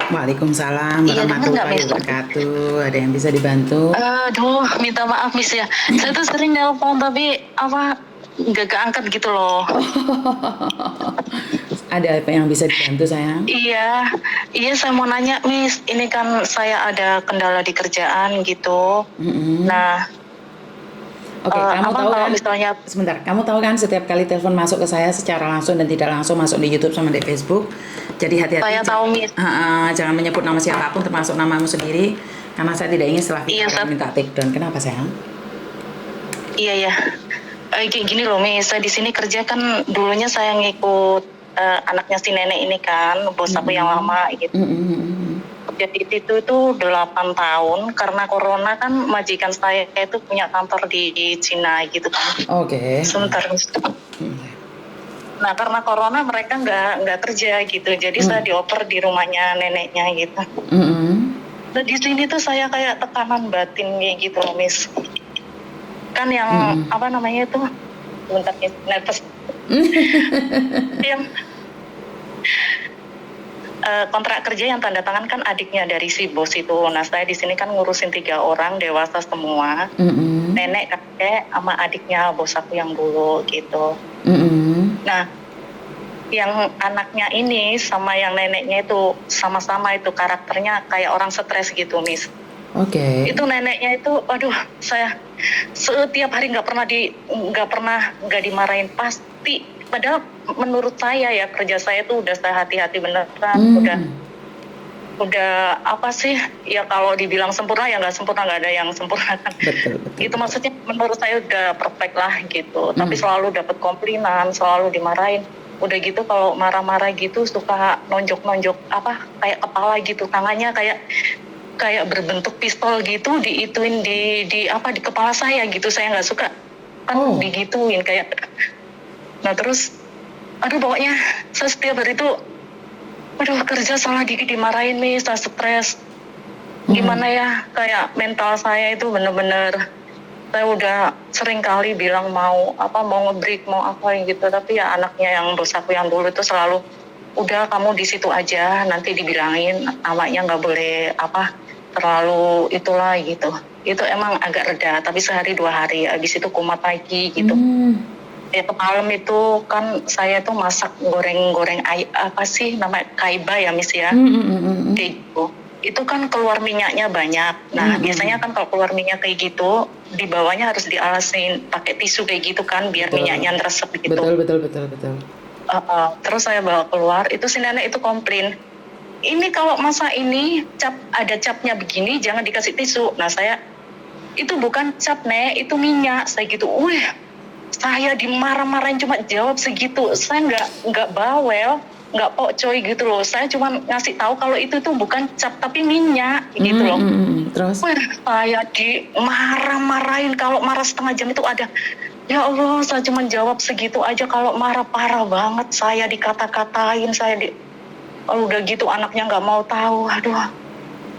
Waalaikumsalam Iya, dengar nggak, warahmatullahi Miss? wabarakatuh. Ada yang bisa dibantu? Aduh, minta maaf, Miss ya. Saya tuh sering nelpon tapi nggak keangkat gitu loh. Ada apa yang bisa dibantu sayang? Iya, iya saya mau nanya, Miss. Ini kan saya ada kendala di kerjaan gitu. Mm-mm. Nah, Oke, kamu tahu kalau kan? misalnya, Sebentar, kamu tahu kan setiap kali telepon masuk ke saya secara langsung dan tidak langsung masuk di YouTube sama di Facebook. Jadi hati-hati, saya tahu, Miss. jangan menyebut nama siapapun termasuk namamu sendiri, karena saya tidak ingin setelah Iya, kita akan minta take down. Kenapa sayang? iya ya. Kayak gini loh, Miss. Saya di sini kerja kan dulunya saya ngikut anaknya si nenek ini kan, bos aku yang lama gitu. Mm-mm. Jadi itu tuh 8 tahun karena corona kan majikan saya itu punya kantor di Cina gitu kan. Oke. Sebentar. Nah karena corona mereka nggak kerja gitu, jadi saya dioper di rumahnya neneknya gitu. Mm-mm. Nah di sini tuh saya kayak tekanan batin kayak gitu loh, Miss. Kan yang apa namanya itu, bentar Miss, nervous. Yang kontrak kerja yang tanda tangan kan adiknya dari si bos itu. Nah saya di sini kan ngurusin 3 orang dewasa semua, nenek, kakek, sama adiknya bos aku yang dulu gitu. Nah yang anaknya ini sama yang neneknya itu sama-sama itu karakternya kayak orang stres gitu, Miss. Oke. Itu neneknya itu, aduh, saya setiap hari nggak nggak dimarahin pasti. Padahal menurut saya ya kerja saya tuh udah saya hati-hati beneran, udah apa sih ya, kalau dibilang sempurna ya nggak sempurna, nggak ada yang sempurna kan. Betul. Itu maksudnya menurut saya udah perfect lah gitu. Tapi selalu dapat komplimen, selalu dimarahin. Udah gitu kalau marah-marah gitu suka nonjok-nonjok kayak kepala gitu, tangannya kayak berbentuk pistol gitu, diituin di kepala saya gitu. Saya nggak suka kan digituin kayak. Nah terus aduh pokoknya saya setiap hari itu kerja salah dikit dimarahin nih, saya stres. Gimana ya, kayak mental saya itu bener-bener, saya udah sering kali bilang mau nge-break mau apa gitu, tapi ya anaknya yang bos aku yang dulu itu selalu udah kamu di situ aja, nanti dibilangin namanya nggak boleh terlalu itulah gitu. Itu emang agak reda, tapi sehari 2 hari habis itu kumat lagi gitu. Ya malam itu kan saya tuh masak goreng-goreng apa sih namanya, kaiba ya Miss ya. Kayak gitu. Itu kan keluar minyaknya banyak. Nah biasanya kan kalau keluar minyak kayak gitu, di bawahnya harus dialasin pakai tisu kayak gitu kan, biar minyaknya meresap gitu. Betul. Terus saya bawa keluar, itu si nenek itu komplain, ini kalau masa ini ada capnya begini jangan dikasih tisu. Nah saya, itu bukan cap nek, itu minyak. Saya gitu, saya dimarah-marahin cuma jawab segitu. Saya nggak bawel, nggak pokcoy gitu loh. Saya cuma ngasih tahu kalau itu tuh bukan cap tapi minyak gitu loh. Terus? Saya dimarah-marahin, kalau marah setengah jam itu ada. Ya Allah, saya cuma jawab segitu aja. Kalau marah parah banget, saya dikata-katain, udah gitu anaknya nggak mau tahu. Aduh,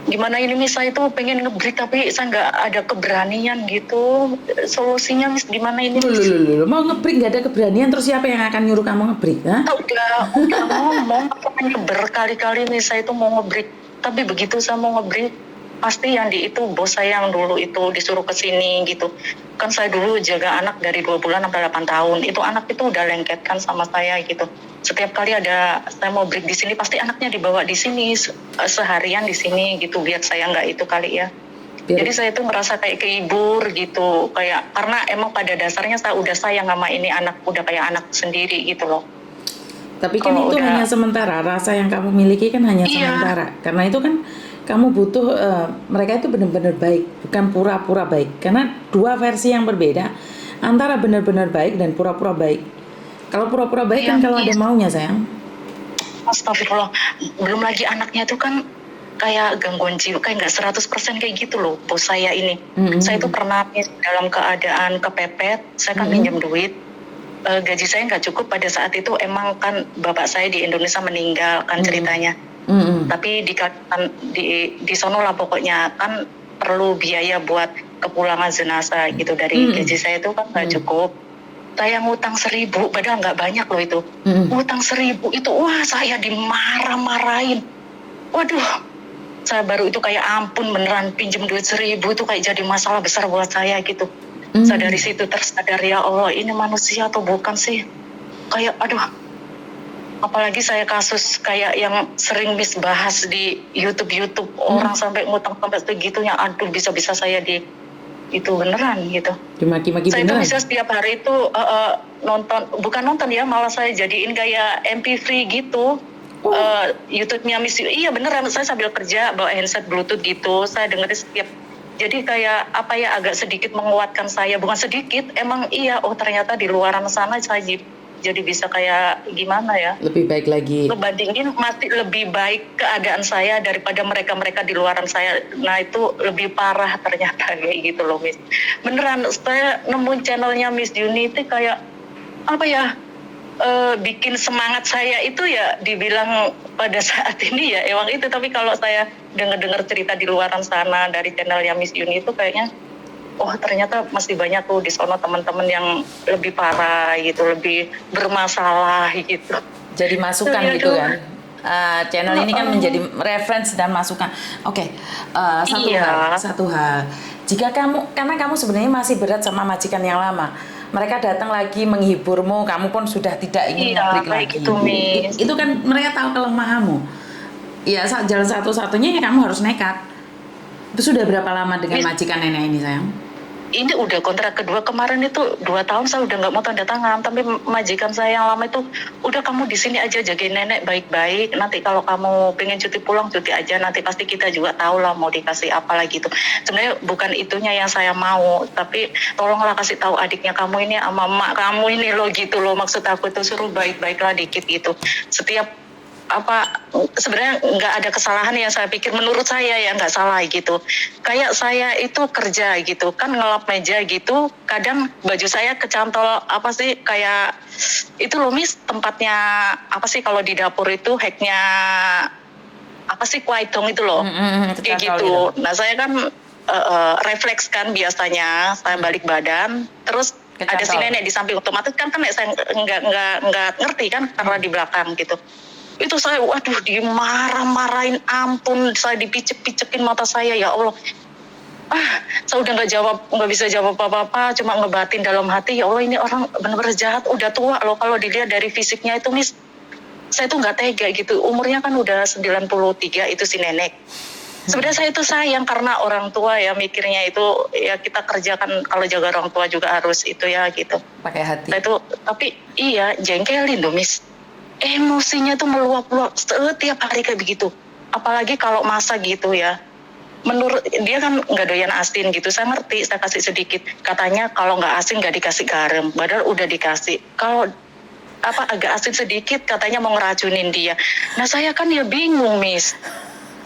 gimana ini Miss, saya itu pengen nge-break tapi saya nggak ada keberanian gitu. Solusinya Miss gimana ini Miss? Loh, mau nge-break nggak ada keberanian, terus siapa yang akan nyuruh kamu nge-break? Udah ngomong berkali-kali nih saya itu mau nge-break, tapi begitu saya mau nge-break pasti yang itu bos saya yang dulu itu disuruh ke sini gitu. Kan saya dulu jaga anak dari 2 bulan sampai 8 tahun. Itu anak itu udah lengket kan sama saya gitu. Setiap kali ada saya mau break di sini pasti anaknya dibawa di sini seharian di sini gitu, biar saya nggak itu kali ya. Jadi saya tuh ngerasa kayak kehibur gitu, kayak karena emang pada dasarnya saya udah sayang sama ini anak, udah kayak anak sendiri gitu loh. Tapi kan itu hanya sementara, rasa yang kamu miliki kan hanya sementara. Karena itu kan kamu butuh mereka itu benar-benar baik, bukan pura-pura baik. Karena dua versi yang berbeda antara benar-benar baik dan pura-pura baik. Kalau pura-pura baik kan kalau ada maunya sayang. Astagfirullah, belum lagi anaknya tuh kan kayak gangguan jiwa, kayak nggak 100% kayak gitu loh bos saya ini. Saya tuh pernah dalam keadaan kepepet, saya kan pinjam duit. Gaji saya nggak cukup pada saat itu, emang kan bapak saya di Indonesia meninggal kan ceritanya. Tapi di sono lah pokoknya kan perlu biaya buat kepulangan jenazah gitu, dari gaji saya itu kan nggak cukup. Saya ngutang 1.000, padahal nggak banyak loh itu. Ngutang 1.000 itu, wah saya dimarah-marahin. waduh, saya baru itu kayak ampun beneran pinjem duit 1.000 itu kayak jadi masalah besar buat saya gitu. Saya dari situ tersadar, ya Allah ini manusia atau bukan sih? Kayak aduh, apalagi saya kasus kayak yang sering bahas di YouTube orang sampai ngutang sampai segitunya, aduh bisa-bisa saya di itu beneran gitu. Dimaki-maki Saya tuh beneran. bisa setiap hari itu bukan nonton ya, malah saya jadiin kayak MP3 gitu. YouTube-nya Miss Yuni, iya beneran, saya sambil kerja bawa handset Bluetooth gitu, saya dengerin setiap, jadi kayak apa ya, agak sedikit menguatkan saya, bukan sedikit, emang iya, oh ternyata di luaran sana saya jadi bisa kayak gimana ya, Lebih baik lagi. ngebandingin masih lebih baik keadaan saya daripada mereka di luaran saya. Nah itu lebih parah ternyata kayak gitu loh Miss. Beneran saya nemuin channelnya Miss Yuni itu kayak apa ya, bikin semangat saya itu ya dibilang pada saat ini ya emang itu. Tapi kalau saya dengar cerita di luaran sana dari channelnya Miss Yuni itu kayaknya oh ternyata masih banyak tuh di sono teman-teman yang lebih parah gitu, lebih bermasalah gitu. Jadi masukan Aduh. gitu kan. Channel ini kan menjadi reference dan masukan. Oke, satu hal. Jika karena kamu sebenarnya masih berat sama majikan yang lama, mereka datang lagi menghiburmu, kamu pun sudah tidak ingin ngabrik lagi. Gitu, Miss. Itu kan mereka tahu kelemahanmu. Ya jalan satu-satunya ya kamu harus nekat. Itu sudah berapa lama dengan majikan nenek ini sayang? Ini udah kontrak kedua, kemarin itu 2 tahun saya udah nggak mau tanda tangan, tapi majikan saya yang lama itu udah kamu di sini aja jagain nenek baik-baik, nanti kalau kamu pengen cuti pulang cuti aja, nanti pasti kita juga tahu lah mau dikasih apa lagi tuh. Sebenarnya bukan itunya yang saya mau, tapi tolonglah kasih tahu adiknya kamu ini sama emak kamu ini loh gitu loh, maksud aku tuh suruh baik-baiklah dikit gitu. Setiap sebenarnya nggak ada kesalahan yang saya pikir, menurut saya ya nggak salah gitu. Kayak saya itu kerja gitu kan, ngelap meja gitu, kadang baju saya kecantol apa sih kayak itu loh Miss, tempatnya apa sih kalau di dapur itu hacknya apa sih, kuaitong itu loh, kayak gitu. Nah saya kan refleks kan biasanya saya balik badan, terus ada si nenek di samping, otomatis kan saya nggak ngerti kan karena di belakang gitu. Itu saya waduh dimarah-marahin, ampun, saya dipicek-picekin mata saya, ya Allah. Saya udah nggak bisa jawab apa-apa, cuma ngebatin dalam hati, ya Allah ini orang benar-benar jahat, udah tua loh, kalau dilihat dari fisiknya itu Miss, saya tuh nggak tega gitu, umurnya kan udah 93 itu si nenek. Sebenarnya saya itu sayang karena orang tua ya, mikirnya itu ya kita kerjakan, kalau jaga orang tua juga harus itu ya gitu. Pakai hati. Saya itu, tapi iya jengkelin loh Miss. Emosinya tuh meluap-luap setiap hari kayak begitu. Apalagi kalau masak gitu ya. Menurut dia kan nggak doyan asin gitu. Saya ngerti, saya kasih sedikit. Katanya kalau nggak asin nggak dikasih garam. Padahal udah dikasih. Kalau agak asin sedikit katanya mau ngeracunin dia. Nah saya kan ya bingung Miss.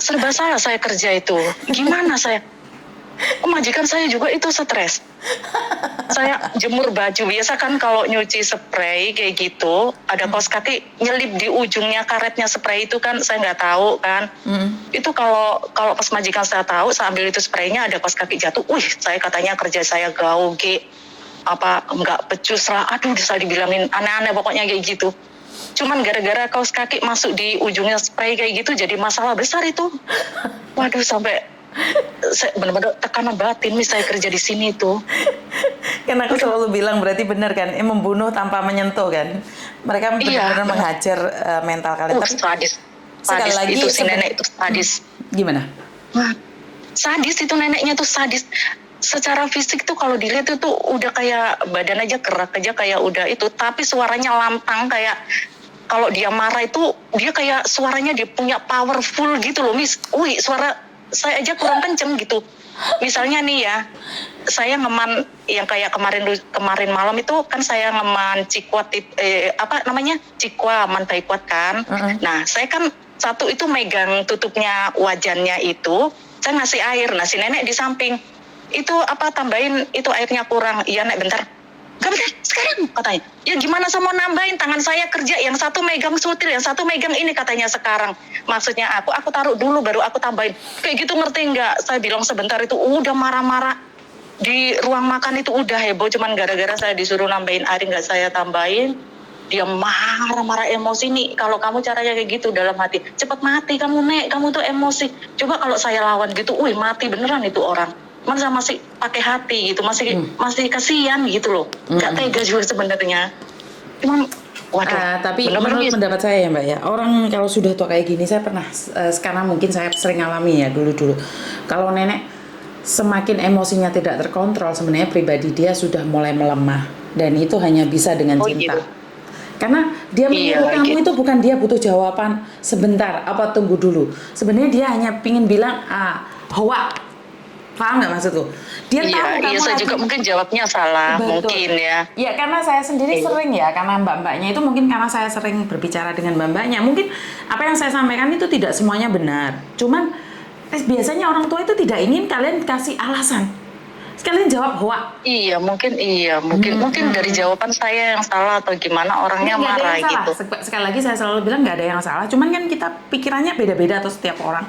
Serba salah saya kerja itu. Gimana saya? Majikan saya juga itu stres. Saya jemur baju, biasa kan kalau nyuci spray kayak gitu ada kaos kaki nyelip di ujungnya karetnya spray itu kan, saya nggak tahu kan. Itu kalau pas majikan saya tahu, saya ambil itu spraynya ada kaos kaki jatuh, saya katanya kerja saya gauge nggak becus lah, aduh bisa dibilangin aneh-aneh pokoknya kayak gitu. Cuman gara-gara kaos kaki masuk di ujungnya spray kayak gitu jadi masalah besar itu. Waduh, sampai saya benar-benar tekanan batin Miss, saya kerja di sini tuh. Kan aku selalu bilang berarti benar kan, membunuh tanpa menyentuh kan. Mereka benar-benar menghajar mental kalian. Tapi sadis. Sekali lagi itu si nenek itu sadis. Gimana? Sadis itu neneknya tuh sadis. Secara fisik tuh kalau dilihat itu udah kayak badan aja gerak aja kayak udah itu, tapi suaranya lantang, kayak kalau dia marah itu dia kayak suaranya dia punya powerful gitu loh Miss. Suara saya aja kurang kenceng gitu. Misalnya nih ya, saya ngeman yang kayak kemarin malam itu kan saya ngeman cikwat cikwa mantai kuat kan. Nah saya kan satu itu megang tutupnya wajannya itu, saya ngasih air. Nah si nenek di samping itu tambahin itu airnya kurang. Iya nek bentar. Gak bentar, sekarang katanya. Ya gimana saya mau nambahin, tangan saya kerja, yang satu megang sutil, yang satu megang ini katanya sekarang. Maksudnya aku taruh dulu baru aku tambahin. Kayak gitu ngerti nggak? Saya bilang sebentar itu udah marah-marah. Di ruang makan itu udah heboh, cuman gara-gara saya disuruh nambahin air nggak saya tambahin. dia marah-marah emosi nih. Kalau kamu caranya kayak gitu dalam hati, cepat mati kamu Nek, kamu tuh emosi. Coba kalau saya lawan gitu, mati beneran itu orang. Masa masih pakai hati gitu, masih kasihan gitu loh. Nggak tega juga sebenarnya. Cuman waduh, Tapi bener-bener menurut pendapat saya ya Mbak ya, orang kalau sudah tua kayak gini, saya pernah sekarang mungkin saya sering alami ya dulu. Kalau nenek semakin emosinya tidak terkontrol, sebenarnya pribadi dia sudah mulai melemah, dan itu hanya bisa dengan cinta. gitu. Karena dia menyuruh kamu gitu. itu bukan dia butuh jawaban sebentar, apa tunggu dulu. Sebenarnya dia hanya pingin bilang, hoa. Paham nggak maksudku? Dia tahu kamu saya lagi, juga mungkin jawabnya salah, betul. mungkin ya. Ya karena saya sendiri sering ya, karena mbak-mbaknya itu mungkin karena saya sering berbicara dengan mbak-mbaknya, mungkin apa yang saya sampaikan itu tidak semuanya benar. Cuman biasanya orang tua itu tidak ingin kalian kasih alasan. Sekalian jawab hoa. Mungkin dari jawaban saya yang salah atau gimana orangnya Nggak marah ada yang gitu. salah. Sekali lagi saya selalu bilang nggak ada yang salah. Cuman kan kita pikirannya beda-beda atau setiap orang.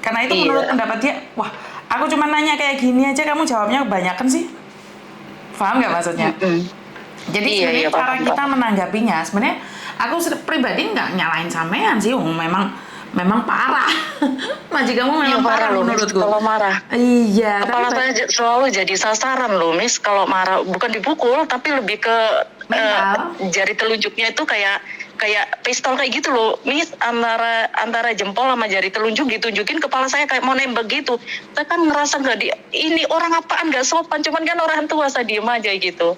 Karena itu menurut pendapat dia, wah aku cuma nanya kayak gini aja kamu jawabnya kebanyakan sih. Paham nggak maksudnya? Jadi sebenarnya cara kita menanggapinya, sebenarnya aku pribadi nggak nyalain sampean sih, memang parah. Majikanmu memang parah loh, menurutku. Kalau marah. Iya. Kepala saya selalu jadi sasaran loh, Miss. Kalau marah bukan dipukul, tapi lebih ke jari telunjuknya itu kayak pistol kayak gitu loh, Miss. Antara jempol sama jari telunjuk ditunjukin kepala saya kayak mau nembak gitu. Saya kan ngerasa ini orang apaan nggak sopan, cuman kan orang tua, saya diem aja gitu.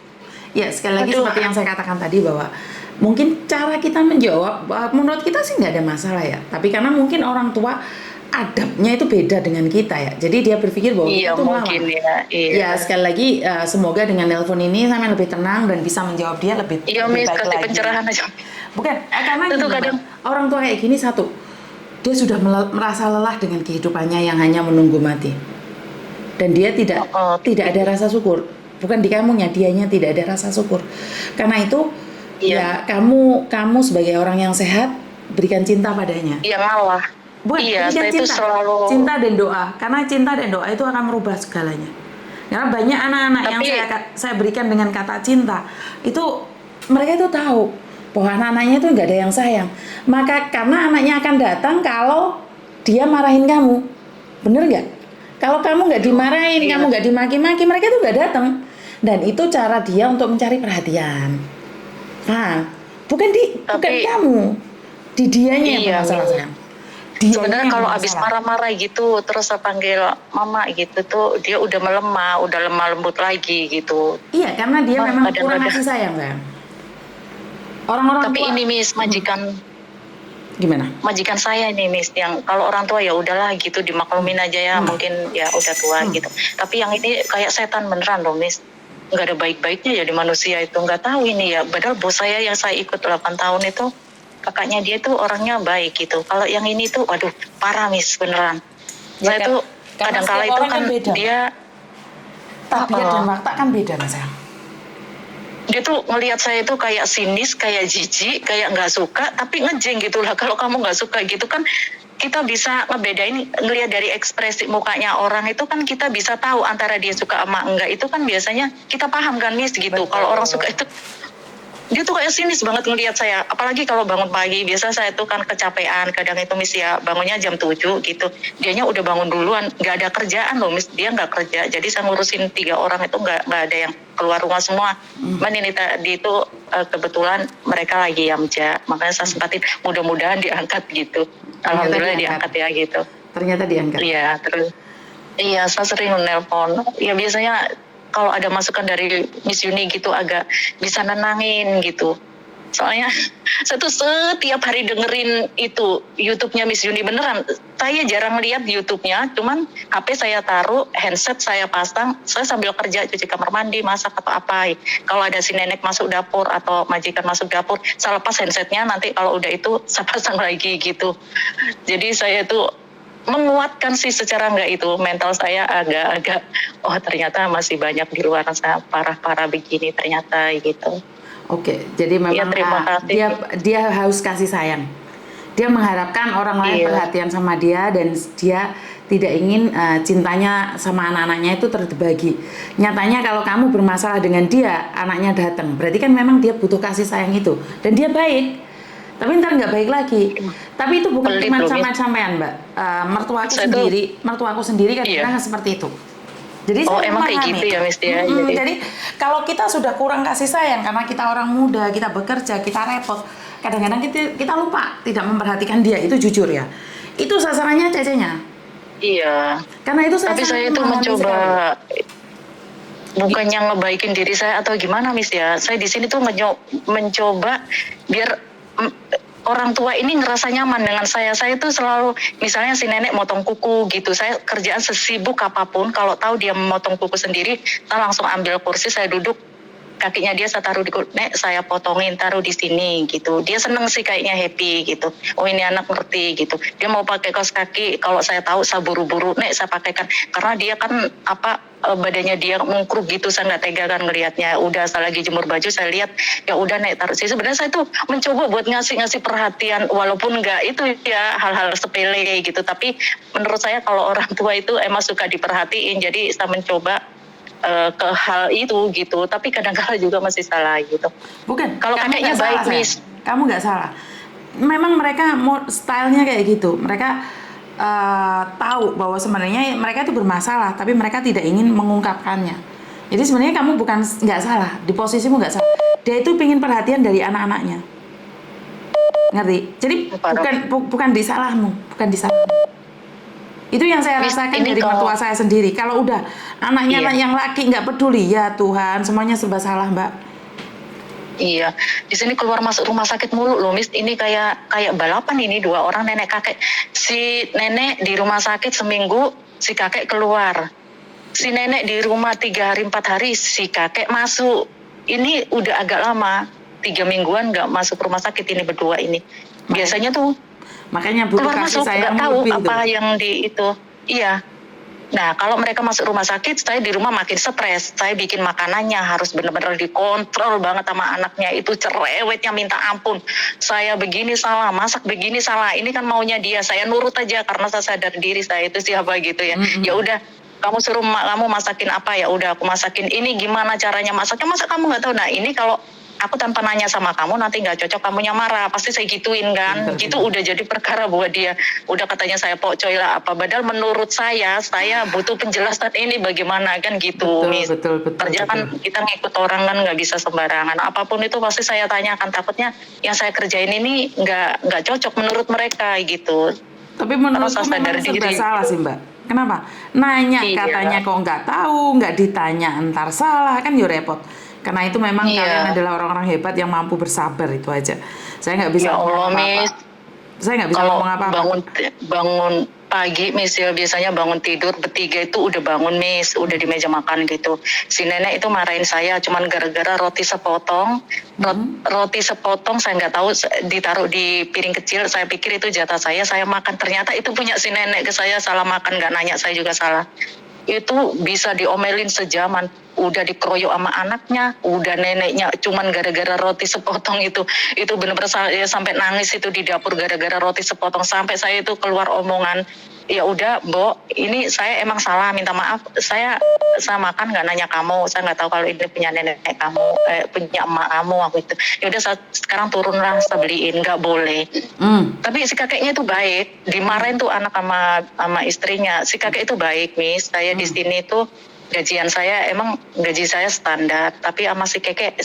Ya sekali lagi seperti yang saya katakan tadi bahwa mungkin cara kita menjawab menurut kita sih nggak ada masalah ya, tapi karena mungkin orang tua adabnya itu beda dengan kita ya, jadi dia berpikir bahwa kita tuh melawan. Ya sekali lagi semoga dengan telepon ini saya lebih tenang dan bisa menjawab dia lebih Miss, baik lagi. Pencerahan aja. Bukan karena gini, orang tua kayak gini, satu, dia sudah merasa lelah dengan kehidupannya yang hanya menunggu mati, dan dia tidak ada rasa syukur. Bukan di kamunya, dianya tidak ada rasa syukur. Karena itu ya kamu sebagai orang yang sehat, berikan cinta padanya. Ngalah. Berikan saya cinta. Itu selalu Cinta dan doa. Karena cinta dan doa itu akan merubah segalanya. Karena banyak anak-anak yang saya berikan dengan kata cinta, itu mereka itu tahu bahwa anak-anaknya itu nggak ada yang sayang. Maka karena anaknya akan datang kalau dia marahin kamu, bener nggak? Kalau kamu nggak dimarahin, kamu nggak dimaki-maki, mereka tuh nggak datang. Dan itu cara dia untuk mencari perhatian. Bukan kamu, di dianya yang bermasalah sayang. Sebenarnya kalau abis marah-marah gitu, terus saya panggil mama gitu tuh, dia udah melemah, udah lemah lembut lagi gitu. Iya, karena dia memang kurang kasih sayang kan. Orang-orang tapi tua, ini Miss, majikan gimana? Majikan saya ini Miss, yang kalau orang tua ya udahlah gitu, dimaklumin aja ya, mungkin ya udah tua gitu. Tapi yang ini kayak setan beneran loh Miss. Nggak ada baik-baiknya ya di manusia itu, nggak tahu ini ya. Padahal bos saya yang saya ikut 8 tahun itu, kakaknya dia tuh orangnya baik gitu. Kalau yang ini tuh, waduh parah Miss beneran. Ya, saya tuh kadang-kala itu kan beda. Dia tabiat dan watak kan beda Mas. Dia tuh ngelihat saya itu kayak sinis, kayak jijik, kayak nggak suka, tapi ngejeng gitu lah. Kalau kamu nggak suka gitu kan, kita bisa ngebedain, ngelihat dari ekspresi mukanya orang itu kan kita bisa tahu antara dia suka sama enggak. Itu kan biasanya kita paham kan Miss gitu. Kalau orang suka itu, dia tuh kayak sinis banget ngelihat saya. Apalagi kalau bangun pagi, biasa saya tuh kan kecapean, kadang itu Miss ya bangunnya jam 7 gitu. Dianya udah bangun duluan, nggak ada kerjaan loh Miss, dia nggak kerja. Jadi saya ngurusin 3 orang itu nggak ada yang keluar rumah semua. Ini tadi itu kebetulan mereka lagi yamja, makanya saya sempatin mudah-mudahan diangkat gitu. Alhamdulillah diangkat ya gitu. Ternyata diangkat. Iya, terus saya sering nelpon. Ya biasanya kalau ada masukan dari Miss Yuni gitu agak bisa nenangin gitu. Soalnya saya tuh setiap hari dengerin itu YouTube-nya Miss Yuni beneran. Saya jarang lihat YouTube-nya, cuman HP saya taruh, handset saya pasang, saya sambil kerja cuci kamar mandi, masak atau apa. Kalau ada si nenek masuk dapur atau majikan masuk dapur, saya lepas handsetnya, nanti kalau udah itu saya pasang lagi gitu. Jadi saya tuh menguatkan sih secara enggak itu, mental saya agak-agak ternyata masih banyak di luar sana parah-parah begini ternyata gitu. Oke, jadi memang dia haus kasih sayang. Dia mengharapkan orang lain perhatian sama dia, dan dia tidak ingin cintanya sama anak-anaknya itu terbagi. Nyatanya kalau kamu bermasalah dengan dia, anaknya datang, berarti kan memang dia butuh kasih sayang itu, dan dia baik. Tapi ntar nggak baik lagi. Tapi itu bukan Pelit cuma loh, sama Miss. sampean, Mbak. Saya tuh, Mertuaku sendiri iya. kadang-kadang seperti itu. Jadi Oh, saya emang kayak memahami. gitu ya, Miss ya. Jadi kalau kita sudah kurang kasih sayang karena kita orang muda, kita bekerja, kita repot, kadang-kadang kita lupa tidak memperhatikan dia. Itu jujur ya. Itu sasarannya cecenya. Iya. Karena itu saya Tapi sangat saya tuh memahami mencoba, sekali. bukannya ngebaikin diri saya atau gimana, Miss ya. Saya di sini tuh mencoba biar mm, orang tua ini ngerasa nyaman dengan saya. Saya tuh selalu, misalnya si nenek motong kuku gitu. Saya kerjaan sesibuk apapun, kalau tahu dia memotong kuku sendiri, saya langsung ambil kursi, saya duduk, kakinya dia saya taruh di nek, saya potongin, taruh di sini gitu. Dia seneng sih, kayaknya happy gitu. Oh, ini anak ngerti gitu. Dia mau pakai kaos kaki, kalau saya tahu saya buru-buru, nek saya pakaikan, karena dia kan badannya dia mungkruk gitu, saya nggak tega kan ngelihatnya. Udah saya lagi jemur baju, saya lihat, ya udah nek taruh sih. Sebenarnya saya tuh mencoba buat ngasih perhatian, walaupun nggak itu ya hal-hal sepele gitu. Tapi menurut saya kalau orang tua itu emang suka diperhatiin, jadi saya mencoba ke hal itu gitu. Tapi kadang-kadang juga masih salah gitu. Bukan. Kalau Kamu kakeknya nggak salah, baik, Miss. Kamu nggak salah. Memang mereka stylenya kayak gitu. Mereka tahu bahwa sebenarnya mereka itu bermasalah, tapi mereka tidak ingin mengungkapkannya. Jadi sebenarnya kamu bukan nggak salah, di posisimu nggak salah. Dia itu ingin perhatian dari anak-anaknya, ngerti? Jadi bukan di salahmu, bukan di salahmu. Itu yang saya Miss, rasakan ini dari mertua saya sendiri. Kalau udah anaknya Iya. yang laki nggak peduli, ya Tuhan, semuanya serba salah, Mbak. Iya, di sini keluar masuk rumah sakit mulu loh, Miss. Ini kayak balapan ini, dua orang nenek kakek. Si nenek di rumah sakit seminggu, si kakek keluar. Si nenek di rumah 3 hari 4 hari, si kakek masuk. Ini udah agak lama, 3 mingguan nggak masuk rumah sakit ini berdua ini. Biasanya tuh Makanya butuh keluar kasih masuk, nggak sayang tahu lebih apa tuh. yang di itu. Iya. Nah, kalau mereka masuk rumah sakit, saya di rumah makin stres. Saya bikin makanannya harus benar-benar dikontrol banget sama anaknya. Itu cerewetnya minta ampun. Saya begini salah, masak begini salah. Ini kan maunya dia. Saya nurut aja karena saya sadar diri saya itu siapa gitu ya. Ya udah, kamu suruh kamu masakin apa, ya udah aku masakin. Ini gimana caranya masaknya? Masa kamu nggak tahu? Nah, ini kalau aku tanpa nanya sama kamu nanti nggak cocok, kamunya marah, pasti saya gituin kan. Gitu udah jadi perkara buat dia. Udah katanya saya pokcoy lah apa, padahal menurut saya butuh penjelasan ini bagaimana kan gitu, Miss. Betul. Kerja kan kita ngikut orang kan nggak bisa sembarangan. Apapun itu pasti saya tanyakan, takutnya yang saya kerjain ini nggak cocok menurut mereka gitu. Tapi menurutku memang serba salah sih, Mbak. Kenapa? Nanya katanya kok nggak tahu, nggak ditanya entar salah, kan ya repot. Karena itu memang kalian adalah orang-orang hebat yang mampu bersabar, itu aja. Saya nggak bisa ngomong apa-apa. Saya nggak bisa ngomong apa-apa. Bangun pagi, Miss, ya biasanya bangun tidur bertiga itu udah bangun, Miss, udah di meja makan gitu. Si nenek itu marahin saya cuman gara-gara roti sepotong. Roti sepotong saya nggak tahu ditaruh di piring kecil, saya pikir itu jatah saya makan, ternyata itu punya si nenek ke saya, salah makan, nggak nanya, saya juga salah. Itu bisa diomelin sejaman, udah dikeroyok sama anaknya, udah neneknya cuman gara-gara roti sepotong itu benar-benar saya sampai nangis itu di dapur gara-gara roti sepotong, sampai saya itu keluar omongan, ya udah Mbok, ini saya emang salah, minta maaf, saya makan nggak nanya kamu, saya nggak tahu kalau ini punya nenek kamu, punya emak kamu aku itu. Ya udah sekarang turunlah, saya beliin, nggak boleh. Tapi si kakeknya itu baik, dimarahin tuh anak sama istrinya. Si kakek itu baik, Miss. Saya di sini tuh gaji saya standar, tapi sama si kakek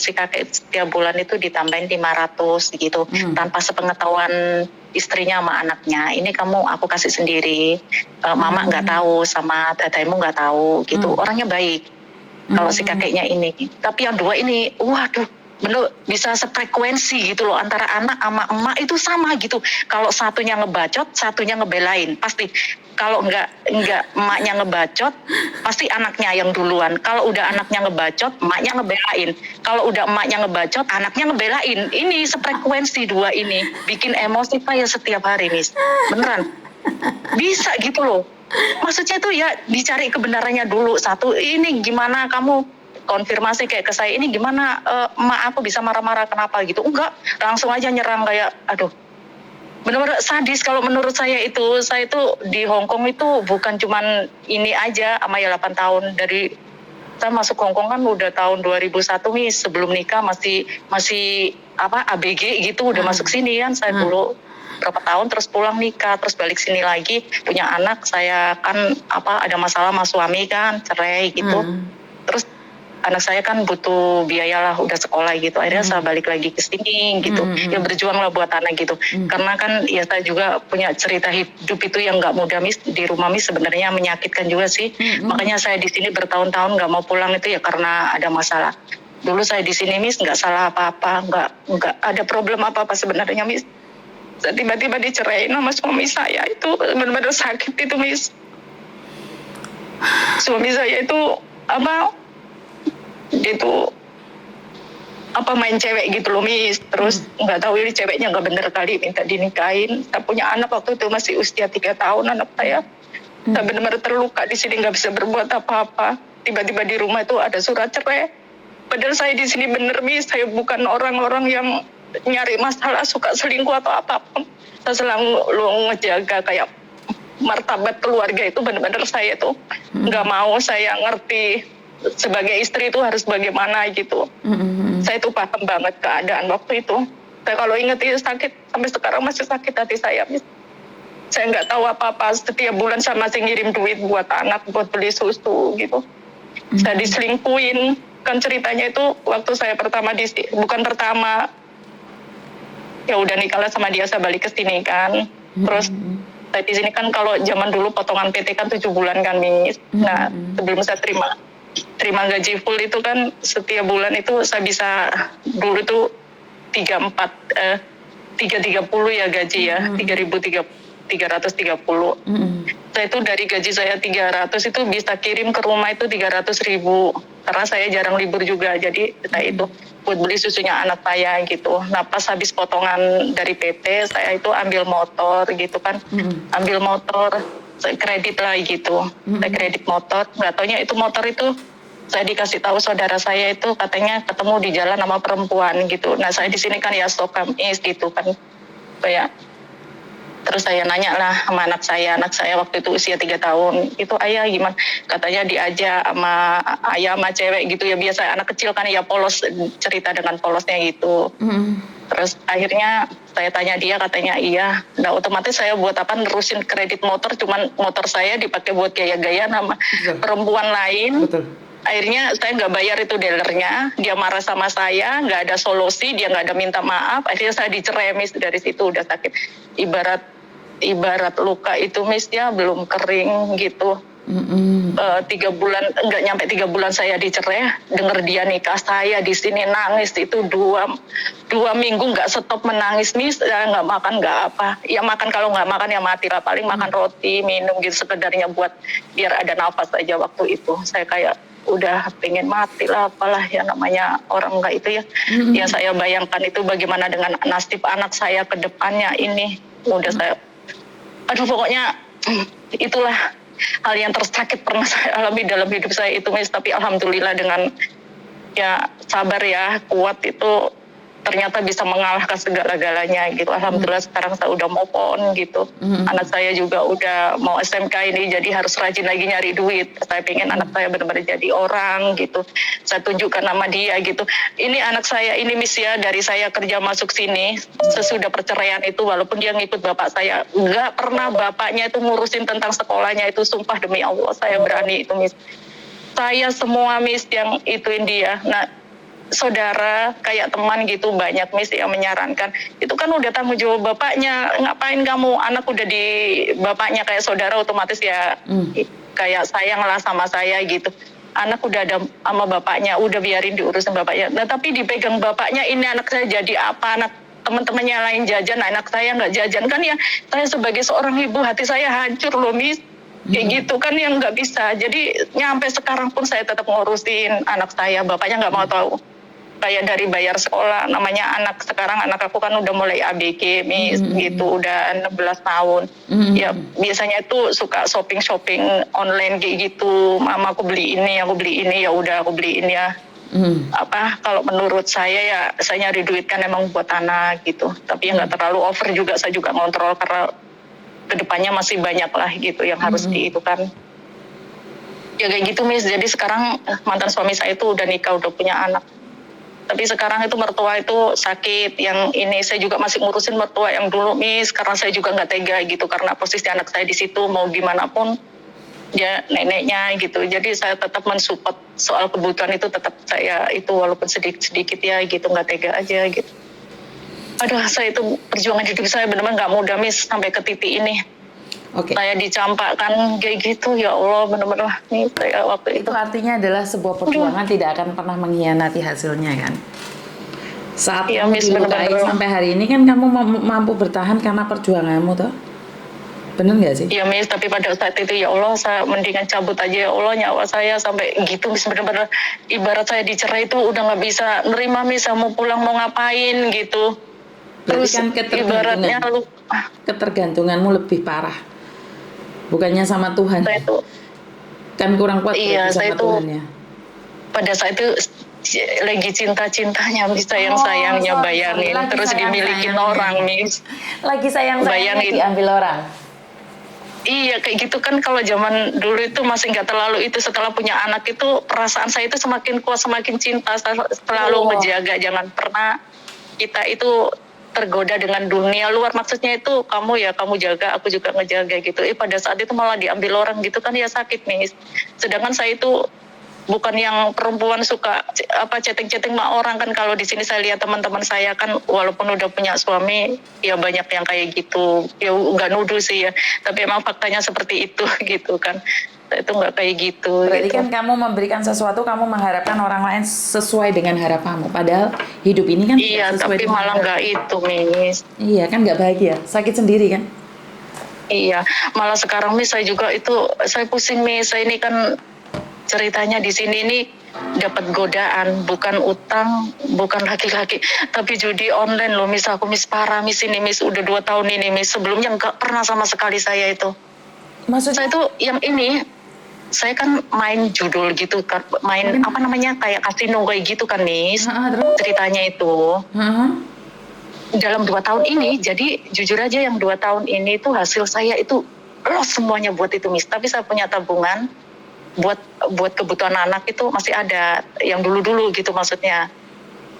setiap bulan itu ditambahin 500 gitu, tanpa sepengetahuan istrinya sama anaknya. Ini aku kasih sendiri, mama nggak tahu, sama tetehmu nggak tahu gitu. Orangnya baik kalau si kakeknya ini. Tapi yang dua ini, waduh, bener bisa sefrekuensi gitu loh, antara anak sama emak itu sama gitu. Kalau satunya ngebacot, satunya ngebelain, pasti. Kalau enggak emaknya ngebacot, pasti anaknya yang duluan. Kalau udah anaknya ngebacot, emaknya ngebelain. Kalau udah emaknya ngebacot, anaknya ngebelain. Ini sefrekuensi dua ini, bikin emosi saya setiap hari, Miss. Beneran. Bisa gitu loh. Maksudnya tuh ya dicari kebenarannya dulu. Satu, ini gimana kamu konfirmasi kayak ke saya, ini gimana emak aku bisa marah-marah kenapa gitu. Enggak, langsung aja nyerang kayak aduh. benar-benar sadis kalau menurut saya itu. Saya itu di Hong Kong itu bukan cuman ini aja sama ya 8 tahun dari saya masuk Hong Kong kan udah tahun 2001 nih, sebelum nikah masih masih apa ABG gitu udah masuk sini kan saya dulu berapa tahun terus pulang nikah terus balik sini lagi punya anak. Saya kan apa ada masalah sama suami kan cerai gitu. Terus anak saya kan butuh biaya lah udah sekolah gitu, akhirnya saya balik lagi ke sini gitu. Ya berjuang lah buat anak gitu. Karena kan ya saya juga punya cerita hidup itu yang nggak mudah Miss, di rumah Miss sebenarnya menyakitkan juga sih. Makanya saya di sini bertahun-tahun nggak mau pulang itu ya karena ada masalah. Dulu saya di sini Miss nggak salah apa-apa, nggak ada problem apa-apa sebenarnya Miss. Saya tiba-tiba diceraiin sama suami saya, itu benar-benar sakit itu Miss. Suami saya itu apa, dia tuh apa main cewek gitu loh Miss. Terus nggak tahu ini ceweknya nggak bener kali minta dinikahin. Saya punya anak waktu itu masih usia 3 tahun anak saya. Saya benar-benar terluka di sini nggak bisa berbuat apa-apa. Tiba-tiba di rumah itu ada surat cerai. Padahal saya di sini bener Miss, saya bukan orang-orang yang nyari masalah suka selingkuh atau apapun. Saya selalu ngejaga kayak martabat keluarga itu benar-benar saya tuh nggak mau. Saya ngerti sebagai istri itu harus bagaimana gitu. Saya tuh paham banget keadaan waktu itu. Saya kalau inget itu sakit, sampai sekarang masih sakit hati saya. Saya nggak tahu apa-apa, setiap bulan saya masih ngirim duit buat anak, buat beli susu gitu. Saya diselingkuhin. Kan ceritanya itu waktu saya pertama bukan pertama, ya udah nikah sama dia, saya balik ke sini kan. Terus saya di sini kan kalau zaman dulu potongan PT kan 7 bulan kan Miss. Nah sebelum saya terima gaji full itu kan setiap bulan itu saya bisa dulu tuh 330 ya gaji ya, 3.330. Saya itu dari gaji saya 300 itu bisa kirim ke rumah itu 300.000 karena saya jarang libur juga, jadi saya itu buat beli susunya anak saya gitu. Nah pas habis potongan dari PT saya itu ambil motor gitu kan, ambil motor saya kredit lah gitu. Saya kredit motor, nggak taunya itu motor itu saya dikasih tahu saudara saya itu katanya ketemu di jalan sama perempuan gitu. Nah saya di sini kan ya stop kamis gitu kan kayak. Terus saya nanya lah sama anak saya waktu itu usia 3 tahun, itu ayah gimana? Katanya diajak sama ayah sama cewek gitu ya, biasa anak kecil kan ya polos, cerita dengan polosnya gitu. Terus akhirnya saya tanya dia, katanya iya. Nah otomatis saya buat apa nerusin kredit motor, cuman motor saya dipakai buat gaya-gaya sama perempuan lain. Betul. Akhirnya saya nggak bayar itu dealernya, dia marah sama saya, nggak ada solusi, dia nggak ada minta maaf. Akhirnya saya dicerai Miss, dari situ udah sakit. Ibarat luka itu Miss ya belum kering gitu. 3 bulan, nggak nyampe 3 bulan saya dicerai, denger dia nikah, saya di sini nangis itu 2 minggu nggak stop menangis Miss. Ya, nggak makan nggak apa, ya makan kalau nggak makan ya mati lah, paling makan roti minum gitu sekedarnya buat biar ada nafas aja. Waktu itu saya kayak udah pengen mati lah, apalah ya namanya orang nggak itu ya. Yang saya bayangkan itu bagaimana dengan nasib anak saya ke depannya ini. Udah saya, aduh pokoknya itulah hal yang tersakit pernah saya alami dalam hidup saya itu Miss. Tapi alhamdulillah dengan ya sabar ya kuat itu ternyata bisa mengalahkan segala-galanya gitu. Alhamdulillah sekarang saya udah move on gitu. Anak saya juga udah mau SMK ini, jadi harus rajin lagi nyari duit. Saya pengen anak saya benar-benar jadi orang gitu. Saya tunjukkan nama dia gitu. Ini anak saya ini Miss ya, dari saya kerja masuk sini sesudah perceraian itu, walaupun dia ngikut bapak saya, nggak pernah bapaknya itu ngurusin tentang sekolahnya itu. Sumpah demi Allah saya berani itu Miss. Saya semua Miss yang ituin dia. Nah saudara kayak teman gitu banyak Miss yang menyarankan itu kan udah tanggung jawab bapaknya, ngapain kamu, anak udah di bapaknya kayak saudara otomatis ya kayak sayang lah sama saya gitu. Anak udah ada sama bapaknya, udah biarin diurusin bapaknya. Nah tapi dipegang bapaknya, ini anak saya jadi apa, anak teman-temannya lain jajan, anak saya nggak jajan kan ya. Saya sebagai seorang ibu hati saya hancur loh Miss. Kayak gitu kan yang nggak bisa. Jadi nyampe sekarang pun saya tetap ngurusin anak saya, bapaknya nggak mau tahu. Kayak dari bayar sekolah, namanya anak sekarang, anak aku kan udah mulai ABG Miss gitu, udah 16 tahun. Ya biasanya itu suka shopping online kayak gitu, mama aku beli ini ya udah aku beliin ya. Apa kalau menurut saya ya saya nyari duit kan emang buat anak gitu, tapi ya nggak terlalu over juga, saya juga ngontrol karena kedepannya masih banyak lah gitu yang harus di itu kan. Ya kayak gitu Miss, jadi sekarang mantan suami saya itu udah nikah, udah punya anak. Tapi sekarang itu mertua itu sakit, yang ini saya juga masih ngurusin mertua yang dulu Miss, karena saya juga nggak tega gitu, karena posisi anak saya di situ mau gimana pun ya neneknya gitu. Jadi saya tetap mensupport soal kebutuhan itu, tetap saya itu walaupun sedikit-sedikit ya gitu, nggak tega aja gitu. Aduh, saya itu perjuangan hidup saya benar-benar nggak mudah Miss sampai ke titik ini. Oke. Saya dicampakkan kayak gitu, ya Allah benar-benar nih saya waktu Itu itu. artinya adalah sebuah perjuangan tidak akan pernah mengkhianati hasilnya kan. Saat Iya kamu Miss, dilukai benar-benar. sampai hari ini kan kamu mampu bertahan karena perjuanganmu toh. Bener nggak sih? Iya Miss, tapi pada saat itu ya Allah saya mendingan cabut aja ya Allah nyawa saya sampai gitu Miss, benar-benar ibarat saya dicerai itu udah nggak bisa nerima Miss, saya mau pulang mau ngapain gitu. Berarti Terus kan ibaratnya lu ketergantunganmu lebih parah. Bukannya sama Tuhan. saya itu Kan kurang kuat iya berarti saya sama itu Tuhan ya. pada saat itu lagi cinta-cintanya Miss, sayang-sayangnya bayangin lagi terus dimilikin sayang-sayangnya. orang Miss. Lagi sayang-sayangnya Bayangin. diambil orang. Iya kayak gitu kan, kalau zaman dulu itu masih nggak terlalu itu, setelah punya anak itu perasaan saya itu semakin kuat, semakin cinta, saya selalu menjaga, jangan pernah kita itu tergoda dengan dunia luar, maksudnya itu kamu jaga, aku juga ngejaga gitu. Pada saat itu malah diambil orang gitu kan ya sakit nih. Sedangkan saya itu bukan yang perempuan suka chatting-chatting sama orang kan. Kalau di sini saya lihat teman-teman saya kan walaupun udah punya suami ya banyak yang kayak gitu. Ya nggak nuduh sih ya, tapi emang faktanya seperti itu gitu kan. Saya itu nggak kayak gitu. Berarti gitu. kan kamu memberikan sesuatu, kamu mengharapkan orang lain sesuai dengan harapanmu. Padahal hidup ini kan Iya, tidak sesuai tapi dengan malah nggak itu, Miss. Iya kan, nggak bahagia, sakit sendiri kan. Iya, malah sekarang Miss saya juga itu saya pusing Miss. Saya ini kan ceritanya di sini nih dapat godaan, bukan utang, bukan laki-laki, tapi judi online loh Miss. Aku Miss parah Miss ini Miss, udah 2 tahun ini Miss. Sebelumnya nggak pernah sama sekali saya itu. Maksudnya? Saya tuh yang ini, saya kan main judul gitu kan, main apa namanya kayak kasino kayak gitu kan Miss. Terus? Ceritanya itu. Dalam 2 tahun ini, jadi jujur aja yang 2 tahun ini tuh hasil saya itu loss semuanya buat itu Miss. Tapi saya punya tabungan buat kebutuhan anak itu masih ada, yang dulu-dulu gitu maksudnya.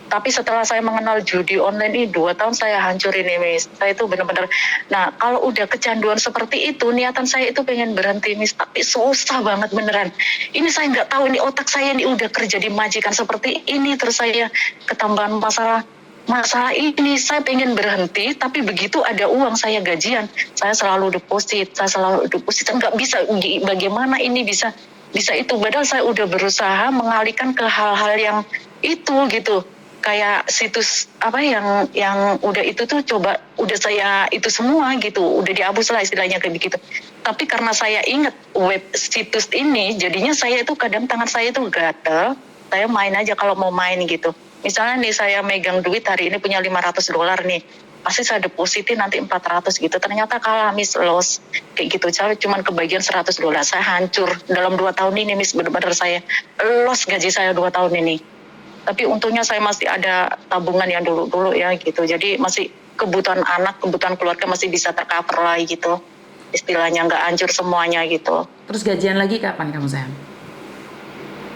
Tapi setelah saya mengenal judi online ini 2 tahun saya hancurin nih Miss. Saya itu benar-benar, nah kalau udah kecanduan seperti itu, niatan saya itu pengen berhenti Miss, tapi susah banget beneran. Ini saya nggak tahu, ini otak saya ini udah kerja di majikan seperti ini, terus saya ketambahan masalah ini, saya pengen berhenti, tapi begitu ada uang saya gajian, saya selalu deposit, nggak bisa, bagaimana ini bisa itu, padahal saya udah berusaha mengalihkan ke hal-hal yang itu gitu, kayak situs apa yang udah itu tuh coba udah saya itu semua gitu, udah dihapus lah istilahnya kayak begitu. Tapi karena saya ingat web situs ini, jadinya saya itu kadang tangan saya itu gatel, saya main aja kalau mau main gitu. Misalnya nih saya megang duit hari ini punya $500 nih, pasti saya depositin nanti 400 gitu. Ternyata kalah Miss, loss kayak gitu. Saya cuma kebagian $100, saya hancur dalam 2 tahun ini Miss, benar-benar saya loss gaji saya 2 tahun ini. Tapi untungnya saya masih ada tabungan yang dulu-dulu ya gitu. Jadi masih kebutuhan anak, kebutuhan keluarga masih bisa tercover lah gitu. Istilahnya nggak hancur semuanya gitu. Terus gajian lagi kapan kamu sayang?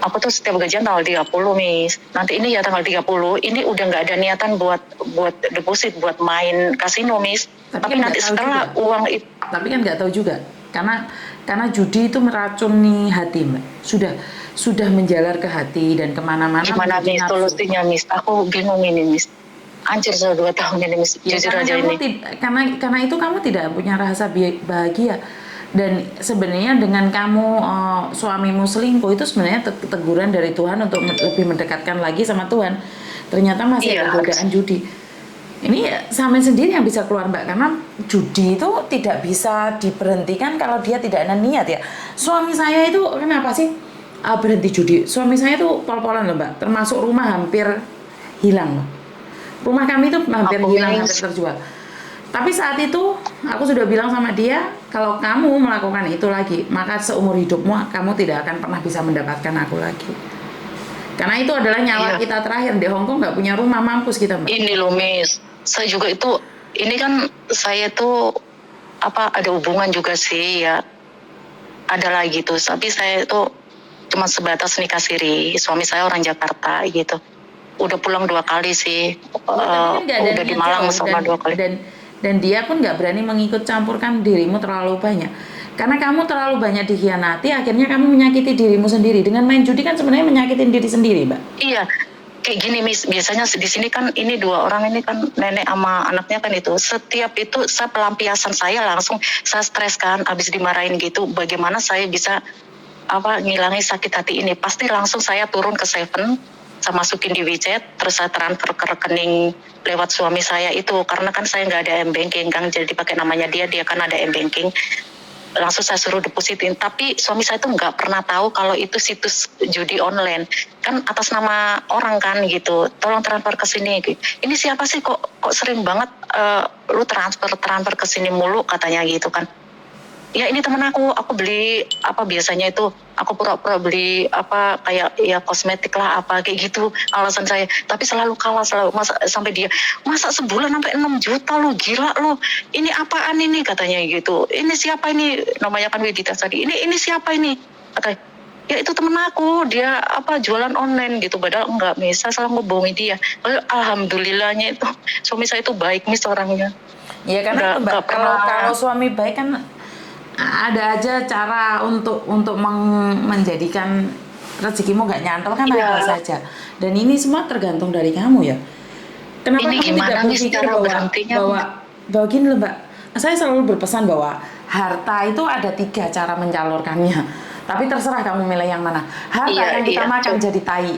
Aku tuh setiap gajian tanggal 30 Miss. Nanti ini ya tanggal 30, ini udah nggak ada niatan buat deposit, buat main kasino Miss. Tapi kan nanti setelah juga. uang itu. Tapi kan nggak tahu juga. Karena judi itu meracuni hati Mbak. Sudah menjalar ke hati dan kemana-mana. Gimana Miss solusinya Miss? Aku bingung ini Miss. Hancur sudah 2 tahun ini Miss. Ya, jujur aja ini. Karena itu kamu tidak punya rasa bahagia. Dan sebenarnya dengan kamu suamimu selingkuh itu sebenarnya teguran dari Tuhan untuk lebih mendekatkan lagi sama Tuhan. Ternyata masih ada godaan judi. Ini sama sendiri yang bisa keluar Mbak, karena judi itu tidak bisa diberhentikan kalau dia tidak ada niat ya. Suami saya itu kenapa sih berhenti judi? Suami saya itu pol-polan loh Mbak, termasuk rumah hampir hilang loh. Rumah kami itu hampir hilang, hampir terjual. Tapi saat itu aku sudah bilang sama dia, kalau kamu melakukan itu lagi, maka seumur hidupmu kamu tidak akan pernah bisa mendapatkan aku lagi. Karena itu adalah nyawa kita terakhir. Di Hong Kong nggak punya rumah, mampus kita, Mbak. Ini loh Miss, saya juga itu, ini kan saya tuh ada hubungan juga sih ya, ada lagi tuh, tapi saya itu cuma sebatas nikah siri. Suami saya orang Jakarta gitu, udah pulang 2 kali sih. Tapi kan nggak ada Udah di niat Malang jauh, sama 2 kali. dan dia pun nggak berani mengikut campurkan dirimu terlalu banyak. Karena kamu terlalu banyak dikhianati, akhirnya kamu menyakiti dirimu sendiri. Dengan main judi kan sebenarnya menyakitin diri sendiri, Mbak. Iya, kayak gini Miss, biasanya di sini kan ini 2 orang ini kan nenek sama anaknya kan itu. Setiap itu saya pelampiasan saya langsung saya stres kan, abis dimarahin gitu. Bagaimana saya bisa ngilangi sakit hati ini? Pasti langsung saya turun ke Seven, saya masukin di WeChat, terus saya transfer ke rekening lewat suami saya itu, karena kan saya nggak ada M-Banking kan, jadi pakai namanya dia kan ada M-Banking. Langsung saya suruh depositin, tapi suami saya tuh nggak pernah tahu kalau itu situs judi online, kan atas nama orang kan gitu. Tolong transfer ke sini. Ini siapa sih, kok sering banget lu transfer ke sini mulu katanya gitu kan. Ya ini temen aku beli biasanya itu aku pura-pura beli kayak ya kosmetik lah kayak gitu alasan saya, tapi selalu kalah, sampai dia masa sebulan sampai 6 juta lu, gila lu, ini apaan ini katanya gitu. Ini siapa ini, namanya kan Widita tadi, ini siapa ini katanya. Ya itu temen aku, dia jualan online gitu, padahal enggak, bisa salah ngebohongi dia. Alhamdulillahnya itu suami saya itu baik Miss orangnya. Ya karena Mbak, kalau suami baik kan ada aja cara untuk menjadikan rezekimu nggak nyantol kan, ada saja. Dan ini semua tergantung dari kamu ya. Kenapa ini kamu tidak berpikir bahwa gini loh Mbak, saya selalu berpesan bahwa harta itu ada 3 cara mencalurkannya. Tapi terserah kamu milih yang mana. Harta yang kita makan jadi tai.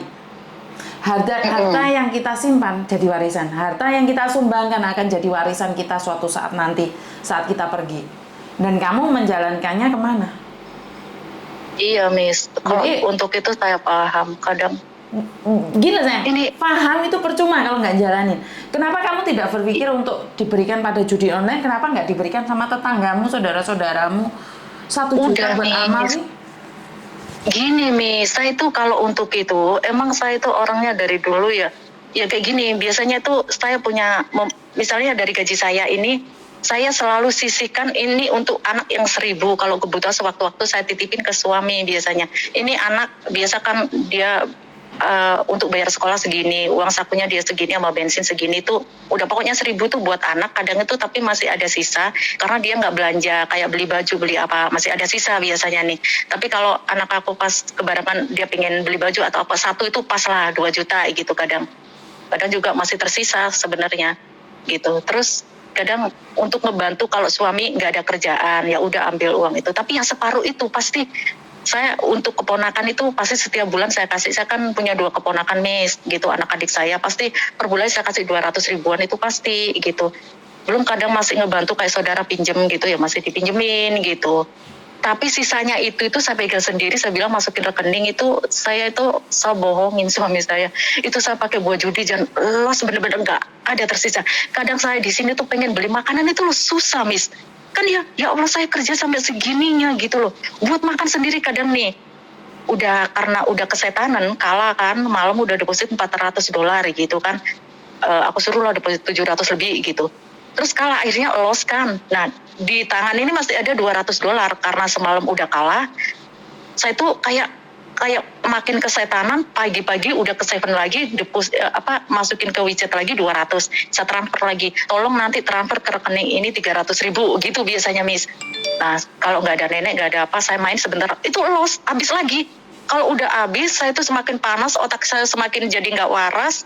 Harta yang kita simpan jadi warisan. Harta yang kita sumbangkan akan jadi warisan kita suatu saat nanti, saat kita pergi. Dan kamu menjalankannya kemana? Iya Miss, jadi untuk itu saya paham. Kadang gila sayang, paham itu percuma kalau nggak jalanin. Kenapa kamu tidak berpikir untuk diberikan pada judi online? Kenapa nggak diberikan sama tetanggamu, saudara-saudaramu? 1 juta beramal sih. Gini Miss, saya itu kalau untuk itu, emang saya itu orangnya dari dulu ya kayak gini. Biasanya tuh saya punya, misalnya dari gaji saya ini, saya selalu sisihkan ini untuk anak yang 1.000. Kalau kebutuhan sewaktu-waktu saya titipin ke suami biasanya. Ini anak biasa kan dia untuk bayar sekolah segini, uang sakunya dia segini, sama bensin segini tuh udah pokoknya 1.000 tuh buat anak. Kadang itu tapi masih ada sisa karena dia nggak belanja kayak beli baju, beli apa, masih ada sisa biasanya nih. Tapi kalau anak aku pas kebarangan dia pengen beli baju atau apa, satu itu pas lah 2 juta gitu. Kadang juga masih tersisa sebenarnya gitu. Terus kadang untuk ngebantu kalau suami nggak ada kerjaan, ya udah ambil uang itu. Tapi yang separuh itu pasti saya untuk keponakan itu pasti setiap bulan saya kasih. Saya kan punya 2 keponakan Miss gitu, anak adik saya pasti per bulan saya kasih 200 ribuan itu pasti gitu. Belum kadang masih ngebantu kayak saudara pinjem gitu ya, masih dipinjemin gitu. Tapi sisanya itu saya pegang sendiri, saya bilang masukin rekening itu, saya bohongin suami saya. Itu saya pakai buat judi, jangan los, bener-bener nggak ada tersisa. Kadang saya di sini tuh pengen beli makanan itu loh susah Miss. Kan ya Allah saya kerja sampai segininya gitu loh. Buat makan sendiri kadang nih. Karena udah kesetanan, kalah kan, malam udah deposit $400 gitu kan. Aku suruh lah deposit 700 lebih gitu. Terus kalah, akhirnya loss kan. Nah, di tangan ini masih ada $200 karena semalam udah kalah. Saya tuh kayak makin kesetanan, pagi-pagi udah ke Seven lagi, masukin ke WeChat lagi 200. Saya transfer lagi. Tolong nanti transfer ke rekening ini 300 ribu gitu biasanya Miss. Nah, kalau nggak ada nenek, nggak ada apa, saya main sebentar, itu loss, habis lagi. Kalau udah habis, saya tuh semakin panas, otak saya semakin jadi nggak waras,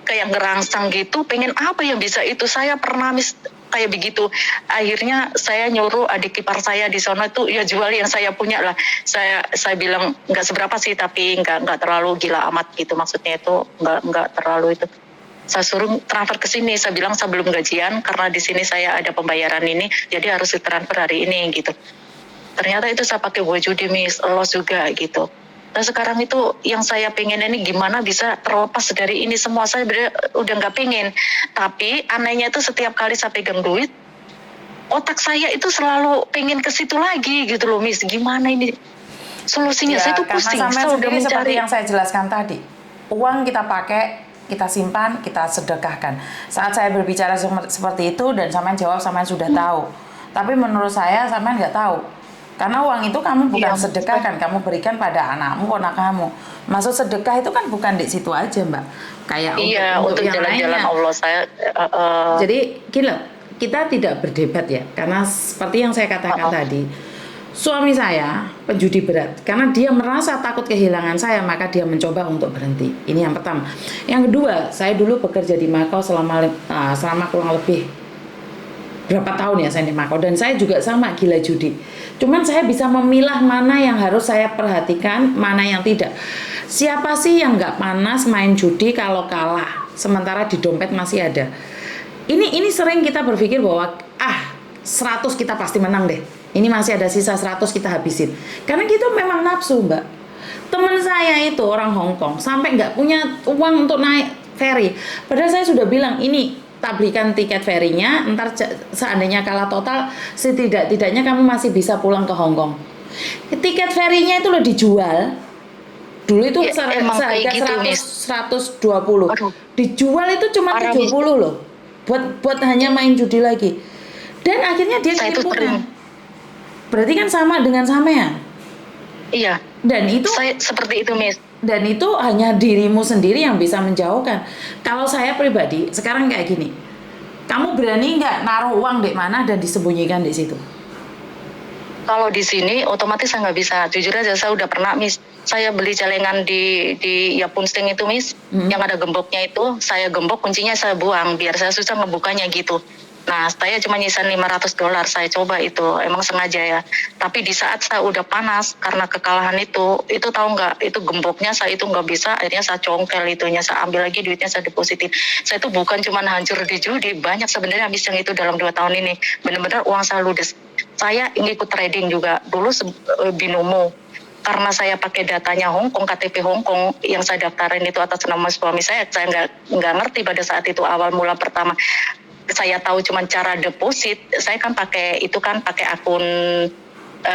kayak ngerangsang gitu, pengen apa yang bisa itu. Saya pernah Miss kayak begitu. Akhirnya saya nyuruh adik ipar saya di sana itu ya jual yang saya punya lah. Saya bilang nggak seberapa sih, tapi nggak terlalu gila amat gitu, maksudnya itu nggak terlalu itu. Saya suruh transfer ke sini. Saya bilang saya belum gajian karena di sini saya ada pembayaran ini, jadi harus ditransfer hari ini gitu. Ternyata itu saya pakai buat judi Miss, loss juga gitu. Nah sekarang itu yang saya pengen ini gimana bisa terlepas dari ini semua. Saya udah nggak pengen, tapi anehnya itu setiap kali saya pegang duit, otak saya itu selalu pengen ke situ lagi gitu loh Miss. Gimana ini solusinya? Ya, saya tuh pusing. Karena sama sendiri seperti yang saya jelaskan tadi. uang kita pakai, kita simpan, kita sedekahkan. Saat saya berbicara seperti itu dan sampean jawab sampean sudah tahu. Tapi menurut saya sampean nggak tahu. Karena uang itu kamu bukan sedekahkan, kamu berikan pada anakmu, ponak kamu. Maksud sedekah itu kan bukan di situ aja, Mbak. Kayak untuk yang jalan-jalan lainnya. Allah saya. Jadi gila, kita tidak berdebat ya, karena seperti yang saya katakan tadi, suami saya penjudi berat, karena dia merasa takut kehilangan saya, maka dia mencoba untuk berhenti. Ini yang pertama. Yang kedua, saya dulu bekerja di Makau selama kurang lebih berapa tahun ya saya di Makau, dan saya juga sama gila judi. Cuman saya bisa memilah mana yang harus saya perhatikan, mana yang tidak. Siapa sih yang nggak panas main judi kalau kalah, sementara di dompet masih ada? Ini sering kita berpikir bahwa 100 kita pasti menang deh. Ini masih ada sisa 100 kita habisin. Karena gitu memang nafsu, Mbak. Teman saya itu orang Hong Kong sampai nggak punya uang untuk naik ferry. Padahal saya sudah bilang ini tak belikan tiket ferinya, ntar seandainya kalah total, setidak-tidaknya kamu masih bisa pulang ke Hong Kong. Tiket ferinya itu loh dijual. Dulu itu seharga gitu, 120. Dijual itu cuma 70 loh. Buat hanya main judi lagi. Dan akhirnya dia kelimpungan. Berarti kan sama dengan sampean. Iya. Dan itu saya seperti itu, Miss. Dan itu hanya dirimu sendiri yang bisa menjauhkan. Kalau saya pribadi sekarang kayak gini, kamu berani nggak naruh uang di mana dan disembunyikan di situ? Kalau di sini otomatis saya nggak bisa. Jujur aja saya udah pernah, Miss. Saya beli celengan di Yapunsting itu, Miss, yang ada gemboknya itu. Saya gembok, kuncinya saya buang biar saya susah ngebukanya gitu. Nah, saya cuma nyisain $500, saya coba itu, emang sengaja ya. Tapi di saat saya udah panas karena kekalahan itu tahu nggak, itu gemboknya saya itu nggak bisa, akhirnya saya congkel itunya, saya ambil lagi duitnya, saya depositin. Saya itu bukan cuma hancur di judi, banyak sebenarnya habis yang itu dalam 2 tahun ini. Benar-benar uang saya ludes. Saya ikut trading juga, dulu binomo. Karena saya pakai datanya Hong Kong, KTP Hong Kong yang saya daftarin itu atas nama suami saya nggak ngerti pada saat itu awal mula pertama. Saya tahu cuma cara deposit, saya kan pakai akun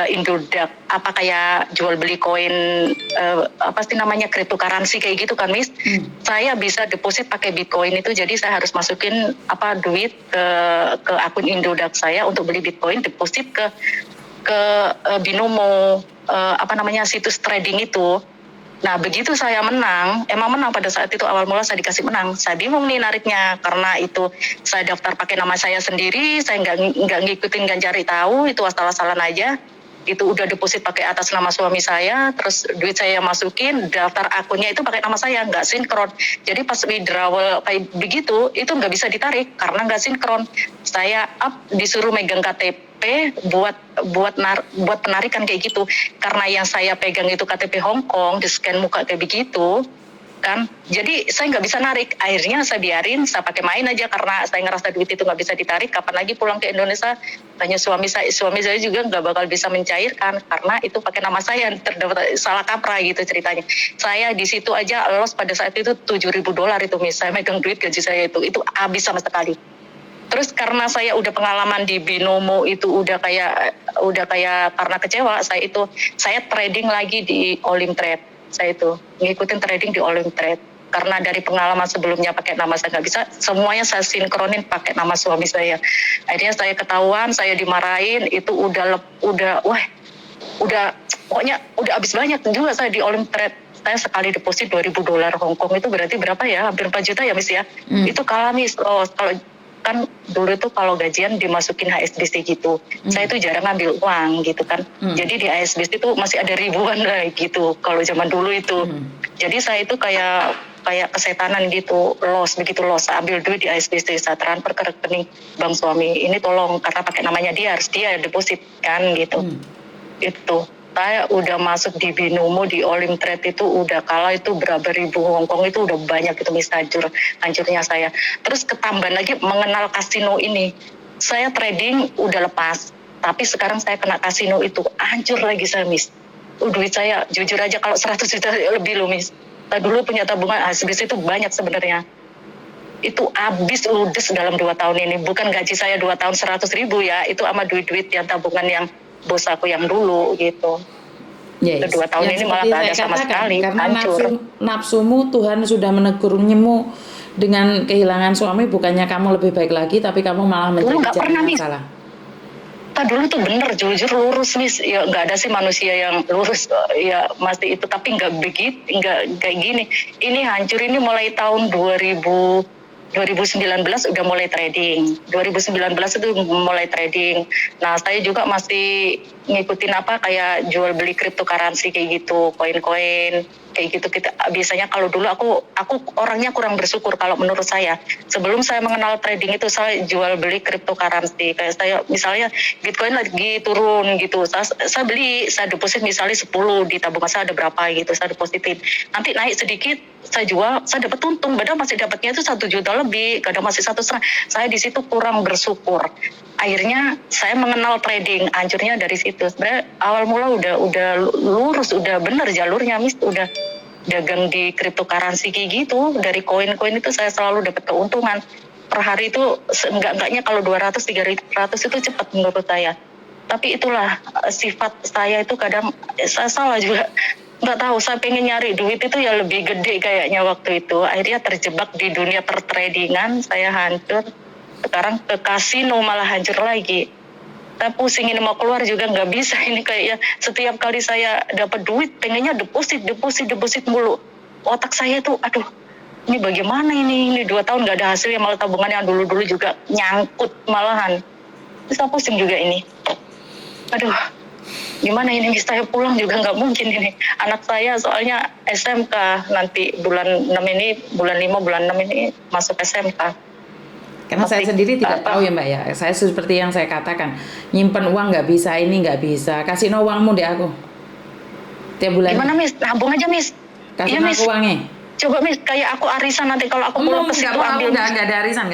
Indodax, apa kayak jual beli koin, apa sih namanya, cryptocurrency kayak gitu kan, Miss. Saya bisa deposit pakai Bitcoin itu, jadi saya harus masukin duit ke akun Indodax saya untuk beli Bitcoin, deposit ke binomo, situs trading itu. Nah, begitu saya emang menang pada saat itu, awal mula saya dikasih menang. Saya bingung nih nariknya, karena itu saya daftar pakai nama saya sendiri, saya nggak ngikutin, nggak cari tahu, itu asal-asalan aja. Itu udah deposit pakai atas nama suami saya, terus duit saya masukin, daftar akunnya itu pakai nama saya, nggak sinkron. Jadi pas withdrawal kayak begitu, itu nggak bisa ditarik karena nggak sinkron. Saya disuruh megang KTP buat penarikan kayak gitu. Karena yang saya pegang itu KTP Hong Kong, di scan muka kayak begitu kan, jadi saya nggak bisa narik. Akhirnya saya biarin, saya pakai main aja karena saya ngerasa duit itu nggak bisa ditarik. Kapan lagi pulang ke Indonesia, tanya suami saya juga nggak bakal bisa mencairkan karena itu pakai nama saya, terdapat salah kaprah gitu ceritanya. Saya di situ aja loss pada saat itu $7.000 itu, Miss. Saya megang duit gaji saya itu habis sama sekali. Terus karena saya udah pengalaman di binomo itu udah kayak karena kecewa, saya trading lagi di Olim Trade. Saya itu ngikutin trading di Olim Trade karena dari pengalaman sebelumnya pakai nama saya nggak bisa, semuanya saya sinkronin pakai nama suami saya. Akhirnya saya ketahuan, saya dimarahin, itu pokoknya udah habis banyak juga saya di Olim Trade. Saya sekali deposit $2.000 Hong Kong itu berarti berapa ya, hampir 4 juta ya, Miss ya. Itu kalah, Miss. Kalau kan dulu itu kalau gajian dimasukin HSBC gitu, saya itu jarang ngambil uang gitu kan. Jadi di HSBC itu masih ada ribuan lah gitu kalau zaman dulu itu. Jadi saya itu kayak kesetanan gitu, begitu loss, saya ambil duit di HSBC, saya transfer ke rekening bank suami. Ini tolong, karena pakai namanya dia, harus dia deposit kan gitu. Itu saya udah masuk di binomo, di Olim Trade itu udah kalah itu berapa ribu Hong Kong, itu udah banyak itu, Miss, hancurnya saya. Terus ketambahan lagi mengenal kasino ini. Saya trading udah lepas, tapi sekarang saya kena kasino itu, hancur lagi saya, Miss. Duit saya jujur aja kalau 100 juta lebih loh, Miss. Saya dulu punya tabungan HSBC itu banyak sebenarnya. Itu habis ludes dalam 2 tahun ini. Bukan gaji saya 2 tahun 100.000 ya, itu sama duit-duit yang tabungan yang bos aku yang dulu gitu. Yes. 2 tahun Yang ini malah seperti nggak ada saya sama katakan, sekali, karena hancur. nafsumu Tuhan sudah menegurmu dengan kehilangan suami, bukannya kamu lebih baik lagi, tapi kamu malah Dulu menjadi nggak jalan pernah yang Miss. salah. Dulu tuh bener jujur lurus Miss, ya nggak ada sih manusia yang lurus ya masih itu, tapi nggak begitu, nggak kayak gini. Ini hancur ini mulai tahun 2019 udah mulai trading. 2019 itu mulai trading. Nah, saya juga masih ngikutin apa kayak jual beli cryptocurrency kayak gitu, koin-koin kayak gitu. Kita biasanya kalau dulu aku orangnya kurang bersyukur kalau menurut saya. Sebelum saya mengenal trading itu saya jual beli cryptocurrency. Kayak saya misalnya Bitcoin lagi turun gitu. Saya beli, saya deposit misalnya 10 di tabungan saya ada berapa gitu, saya depositin. Nanti naik sedikit saya jual, saya dapat untung, padahal masih dapatnya itu 1 juta lebih, kadang masih 1,5. Saya di situ kurang bersyukur. Akhirnya saya mengenal trading, hancurnya dari situ. Sebenarnya awal mula udah lurus, udah bener jalurnya Miss, udah dagang di cryptocurrency kayak gitu. Dari koin-koin itu saya selalu dapat keuntungan. Per hari itu enggak-enggaknya kalau 200-300 itu cepat menurut saya. Tapi itulah sifat saya itu kadang saya salah juga. Nggak tahu, saya pengen nyari duit itu ya lebih gede kayaknya waktu itu. Akhirnya terjebak di dunia pertradingan, saya hancur. Sekarang ke kasino malah hancur lagi. Saya pusing ini mau keluar juga nggak bisa. Ini kayaknya setiap kali saya dapat duit, pengennya deposit mulu. Otak saya tuh, aduh, ini bagaimana ini 2 tahun nggak ada hasil, malah tabungan yang dulu-dulu juga nyangkut malahan. Bisa pusing juga ini. Aduh, gimana ini saya pulang juga nggak mungkin ini. Anak saya soalnya SMK nanti bulan 6 ini, bulan 5, bulan 6 ini masuk SMK. Karena saya sendiri tidak tahu ya Mbak ya. Saya seperti yang saya katakan, nyimpen uang nggak bisa, ini nggak bisa. Kasih no uangmu deh aku. Tiap bulan. Gimana Miss? Nabung aja Miss. Kasih Iya, no aku uangnya. Coba Miss, kayak aku arisan nanti kalau aku pulang ke situ ambil. Nggak ada arisan.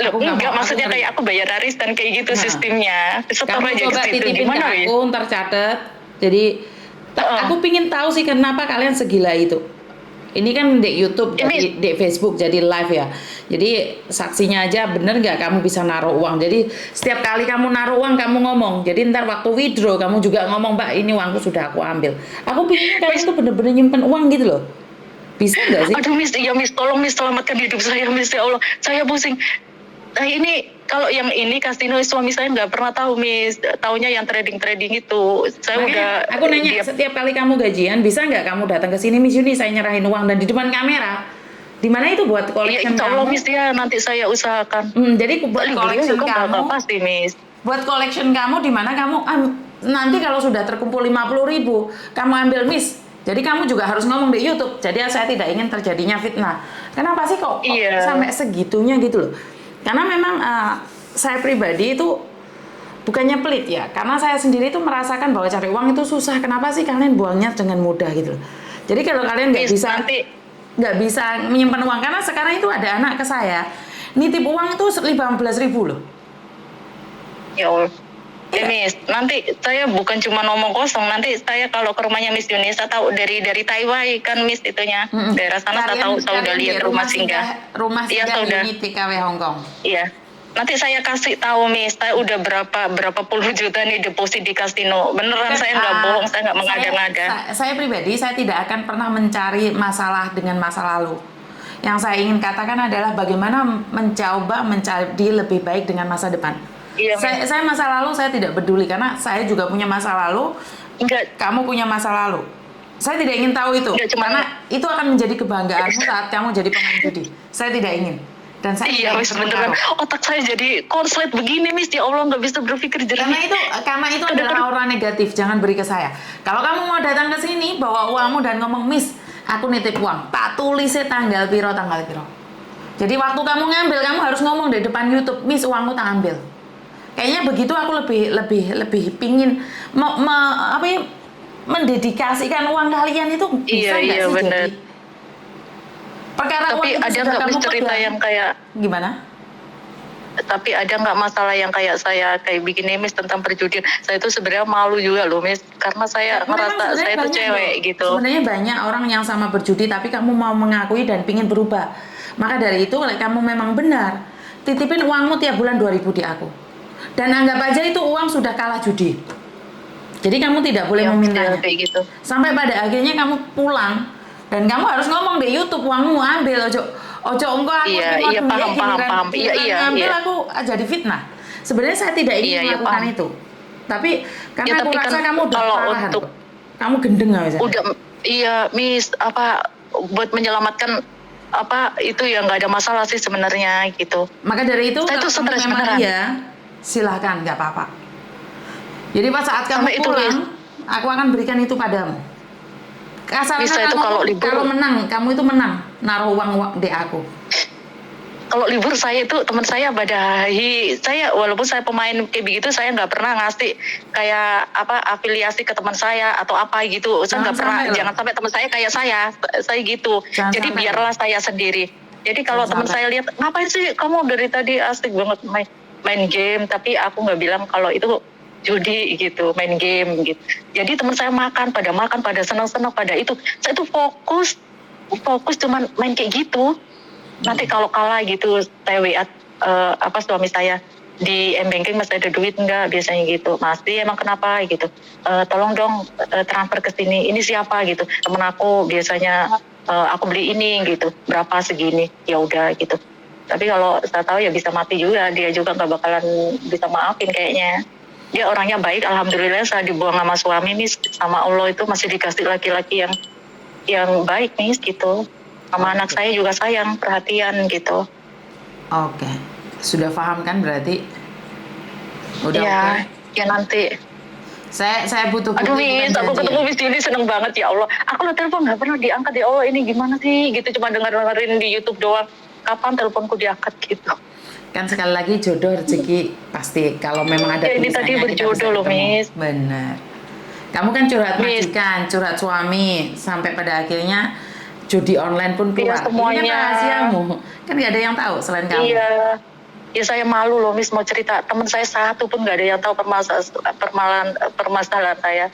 Loh, enggak, maksudnya kayak aku bayar arisan kayak gitu sistemnya. Setor Kamu aja coba ke situ. titipin Gimana ke aku, ntar catet. Jadi aku pingin tahu sih kenapa kalian segila itu. Ini kan di YouTube, di Facebook jadi live ya. Jadi saksinya aja bener nggak kamu bisa naruh uang. Jadi setiap kali kamu naruh uang kamu ngomong. Jadi ntar waktu withdraw kamu juga ngomong, Mbak ini uangku sudah aku ambil. Aku pinginnya kalian tuh bener-bener nyimpen uang gitu loh. Bisa nggak sih? Aduh Miss, ya Miss, tolong Miss selamatkan hidup saya Miss, ya Allah. Saya pusing. Nah ini kalau yang ini kasino suami saya nggak pernah tahu Miss, taunya yang trading itu. Saya Makanya, udah. aku nanya setiap kali kamu gajian bisa nggak kamu datang ke sini Miss Yuni, saya nyerahin uang dan di depan kamera. Di mana itu buat collection ya, kamu? Miss ya nanti saya usahakan. Jadi buat collection kamu. Pasti Miss. Buat collection kamu di mana kamu nanti kalau sudah terkumpul 50.000 kamu ambil Miss. Jadi kamu juga harus ngomong di YouTube. Jadi saya tidak ingin terjadinya fitnah. Kenapa sih kok sampai segitunya gitu loh? Karena memang saya pribadi itu bukannya pelit ya, karena saya sendiri itu merasakan bahwa cari uang itu susah. Kenapa sih kalian buangnya dengan mudah gitu loh? Jadi kalau kalian nggak bisa menyimpan uang, karena sekarang itu ada anak ke saya nitip uang itu 15.000 loh. Ya Allah. Ya Miss, nanti saya bukan cuma ngomong kosong, nanti saya kalau ke rumahnya Miss Yuni, saya tahu dari Taiwan kan Miss itunya, daerah sana saya tahu, saya udah lihat rumah singgah. Rumah singgah unit TKW Hong Kong. Iya. Nanti saya kasih tahu Miss, saya udah berapa puluh juta nih deposit di kasino. Beneran saya nggak bohong, saya nggak mengada-ngada. Saya pribadi saya tidak akan pernah mencari masalah dengan masa lalu. Yang saya ingin katakan adalah bagaimana mencoba menjadi lebih baik dengan masa depan. Iya, saya masa lalu saya tidak peduli karena saya juga punya masa lalu. Kamu punya masa lalu. Saya tidak ingin tahu itu. Karena itu akan menjadi kebanggaanmu saat kamu jadi pemain judi. Saya tidak ingin. Dan saya Miss, beneran otak saya jadi konslet begini Miss, ya Allah nggak bisa berpikir jernih. Karena itu adalah aura negatif, jangan beri ke saya. Kalau kamu mau datang ke sini bawa uangmu dan ngomong Miss, aku nitip uang, tak tulisnya tanggal piro. Jadi waktu kamu ngambil kamu harus ngomong di depan YouTube, Miss uangmu tak ambil. Kayaknya begitu aku lebih pingin mendedikasikan uang kalian itu bisa nggak sih bener. Jadi perkara tapi ada nggak cerita yang kayak gimana? Tapi ada nggak masalah yang kayak saya kayak bikin Miss tentang perjudian? Saya itu sebenarnya malu juga loh Miss, karena saya merasa saya itu cewek gitu. Sebenarnya banyak orang yang sama berjudi tapi kamu mau mengakui dan pingin berubah. Maka dari itu kamu memang benar, titipin uangmu tiap bulan 2.000 di aku. Dan anggap aja itu uang sudah kalah judi. Jadi kamu tidak boleh memintanya. Kayak gitu. Sampai pada akhirnya kamu pulang dan kamu harus ngomong di YouTube, uangmu ambil, ojo engko aku Iya, paham. ngambil Iya. aku jadi fitnah. Sebenarnya saya tidak ingin Iya, melakukan paham. itu. Tapi karena Ya aku tapi rasa kan kamu udah kalau kewalahan untuk kok. Kamu gendeng nggak misalnya? udah, iya Miss, apa buat menyelamatkan apa itu ya nggak ada masalah sih sebenarnya gitu. Maka dari itu Saya kalau tuh kamu stres memang beneran. iya, silahkan, nggak apa-apa. Jadi pas saat kamu Sampai itu, pulang, aku akan berikan itu padamu. Kasarnya Bisa itu kalau libur. kalau menang, kamu itu menang, naruh uang di aku. Kalau libur saya itu teman saya badahi, saya walaupun saya pemain kayak begitu saya nggak pernah ngasih kayak apa afiliasi ke teman saya atau apa gitu. Saya nggak pernah, jangan sampai teman saya kayak saya gitu. Jangan Jadi sampai. biarlah saya sendiri. Jadi kalau Jangan teman sampai. saya lihat ngapain sih kamu dari tadi asik banget main game, tapi aku nggak bilang kalau itu judi gitu, main game gitu. Jadi teman saya makan pada senang-senang pada itu. Saya tuh fokus cuman main kayak gitu. Nanti kalau kalah gitu saya WA apa suami saya di M-Banking masih ada duit enggak, biasanya gitu. Masih, emang kenapa gitu. Tolong dong transfer ke sini. Ini siapa gitu. Temen aku biasanya aku beli ini gitu. Berapa segini. Ya udah gitu. Tapi kalau saya tahu ya bisa mati juga. Dia juga nggak bakalan bisa maafin kayaknya. Dia orangnya baik, alhamdulillah. Saya dibuang sama suami nih, sama Allah itu masih dikasih laki-laki yang baik nih gitu. Sama anak saya juga sayang, perhatian gitu. Oke. Sudah paham kan berarti? Udah ya, oke? Ya nanti. Saya butuh bukti. Aduh Miss, aku ketemu Miss Juli seneng banget ya Allah. Aku lo telepon nggak pernah diangkat ya Allah, ini gimana sih gitu, cuma dengerin di YouTube doang. Kapan teleponku diangkat gitu? Kan sekali lagi jodoh rezeki pasti kalau memang ada Ya, ini tadi berjodoh loh Miss. Benar. Kamu kan curhat Miss. majikan, curhat suami, sampai pada akhirnya judi online pun keluar. Iya, semuanya. Ini kan rahasiamu. Kan nggak ada yang tahu selain kamu. Iya. Ya saya malu loh Miss mau cerita. Teman saya satu pun nggak ada yang tahu permasalahan saya.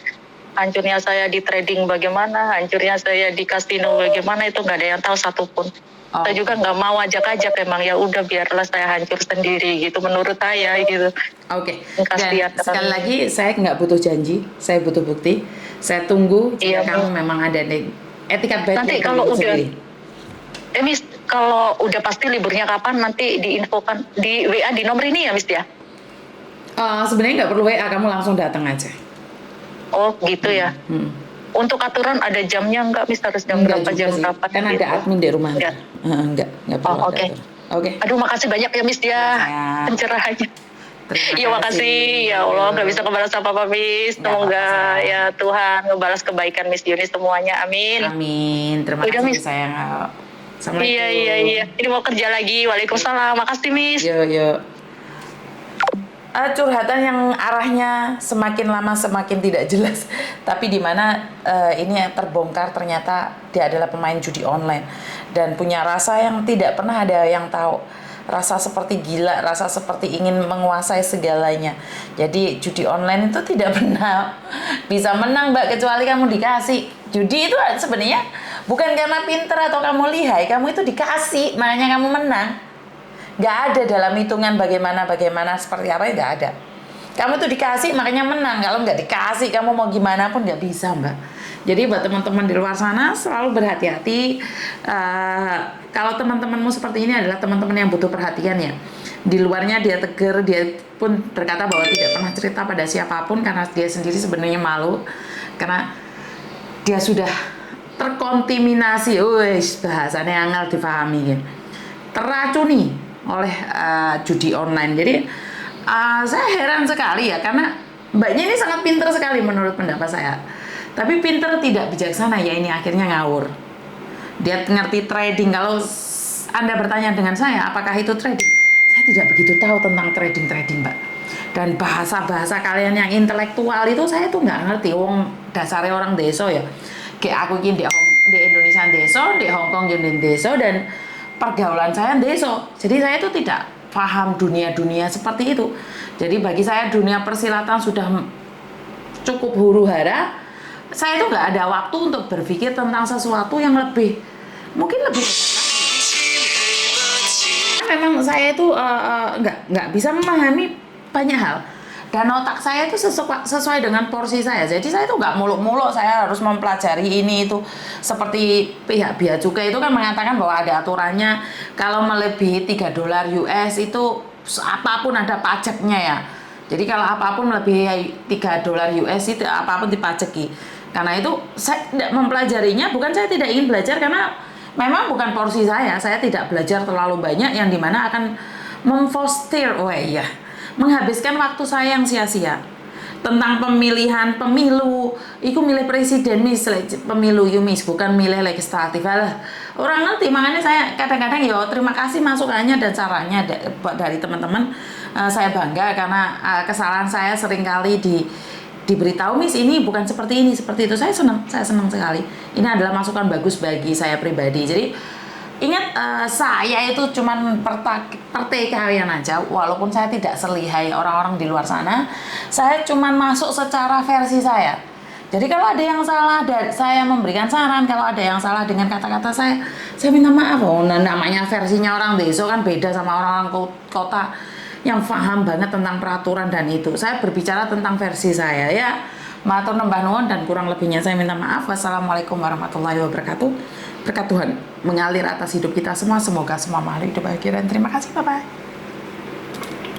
Hancurnya saya di trading bagaimana, hancurnya saya di kasino bagaimana, itu nggak ada yang tahu satupun. Oh. Saya juga nggak mau ajak-ajak, emang ya udah biarlah saya hancur sendiri gitu menurut saya gitu. Oke. Kasihan. Dan sekali lagi saya nggak butuh janji, saya butuh bukti. Saya tunggu jika kamu memang ada etikat baik. Nanti kalau udah, Miss, kalau udah pasti liburnya kapan nanti diinfokan di WA di nomor ini ya Miss ya? Sebenarnya nggak perlu WA, kamu langsung datang aja. Oh gitu ya. Untuk aturan ada jamnya nggak Miss, harus jam berapa jam berapa? Kan ada admin di rumah. Enggak perlu. Oke. Aduh makasih banyak ya Miss ya pencerahannya. Iya makasih ya Allah, nggak bisa ngebalas apa-apa Miss. Semoga ya Tuhan ngebalas kebaikan Miss Yuni semuanya, amin. Amin. Terima kasih Miss. Sayang. Assalamualaikum. Iya. Ini mau kerja lagi. Waalaikumsalam. Makasih Miss. Yo. Curhatan yang arahnya semakin lama semakin tidak jelas, tapi di mana ini terbongkar ternyata dia adalah pemain judi online dan punya rasa yang tidak pernah ada yang tahu, rasa seperti gila, rasa seperti ingin menguasai segalanya. Jadi judi online itu tidak pernah bisa menang Mbak, kecuali kamu dikasih. Judi itu sebenarnya bukan karena pinter atau kamu lihai, kamu itu dikasih makanya kamu menang. Gak ada dalam hitungan bagaimana seperti apa, ya gak ada. Kamu tuh dikasih makanya menang. Kalau nggak dikasih kamu mau gimana pun nggak bisa Mbak. Jadi buat teman-teman di luar sana selalu berhati-hati. Kalau teman-temanmu seperti ini adalah teman-teman yang butuh perhatian ya. Di luarnya dia tegar, dia pun berkata bahwa tidak pernah cerita pada siapapun karena dia sendiri sebenarnya malu karena dia sudah terkontaminasi, bahasanya angel difahami ya. Teracuni oleh judi online. Jadi saya heran sekali ya, karena mbaknya ini sangat pintar sekali menurut pendapat saya. Tapi pintar tidak bijaksana ya, ini akhirnya ngawur. Dia ngerti trading. Kalau Anda bertanya dengan saya, apakah itu trading? Saya tidak begitu tahu tentang trading Mbak. Dan bahasa-bahasa kalian yang intelektual itu saya tuh nggak ngerti. Dasarnya orang deso ya. Kayak aku ini di Indonesia deso, di Hong Kong jadi deso, dan pergaulan saya deso. Jadi saya itu tidak paham dunia seperti itu. Jadi bagi saya dunia persilatan sudah cukup huru-hara. Saya itu nggak ada waktu untuk berpikir tentang sesuatu yang mungkin lebih memang saya itu nggak bisa memahami banyak hal. Dan otak saya itu sesuai dengan porsi saya. Jadi saya itu nggak muluk-muluk saya harus mempelajari ini itu. Seperti pihak bea cukai itu kan mengatakan bahwa ada aturannya kalau melebihi $3 US itu apapun ada pajaknya ya. Jadi kalau apapun melebihi $3 US itu apapun dipajaki. Karena itu saya tidak mempelajarinya, bukan saya tidak ingin belajar karena memang bukan porsi saya. Saya tidak belajar terlalu banyak yang dimana akan memfoster menghabiskan waktu saya yang sia-sia. Tentang pemilihan pemilu, iku milih presiden pemilu yumis bukan milih legislatif lah. Orang ngerti, makanya saya kadang-kadang terima kasih masukannya dan sarannya dari teman-teman. Saya bangga karena kesalahan saya seringkali diberitahu, Miss ini bukan seperti ini, seperti itu. Saya senang sekali. Ini adalah masukan bagus bagi saya pribadi. Jadi ingat, saya itu cuman pertikaian aja, walaupun saya tidak selihai orang-orang di luar sana. Saya cuman masuk secara versi saya. Jadi kalau ada yang salah, saya memberikan saran. Kalau ada yang salah dengan kata-kata saya minta maaf. Namanya versinya orang desa kan beda sama orang-orang kota yang paham banget tentang peraturan dan itu. Saya berbicara tentang versi saya ya. Matur nembah nuwun dan kurang lebihnya saya minta maaf. Wassalamualaikum warahmatullahi wabarakatuh. Berkat Tuhan mengalir atas hidup kita semua. Semoga semua makhluk hidup bahagia dan terima kasih. Bye-bye.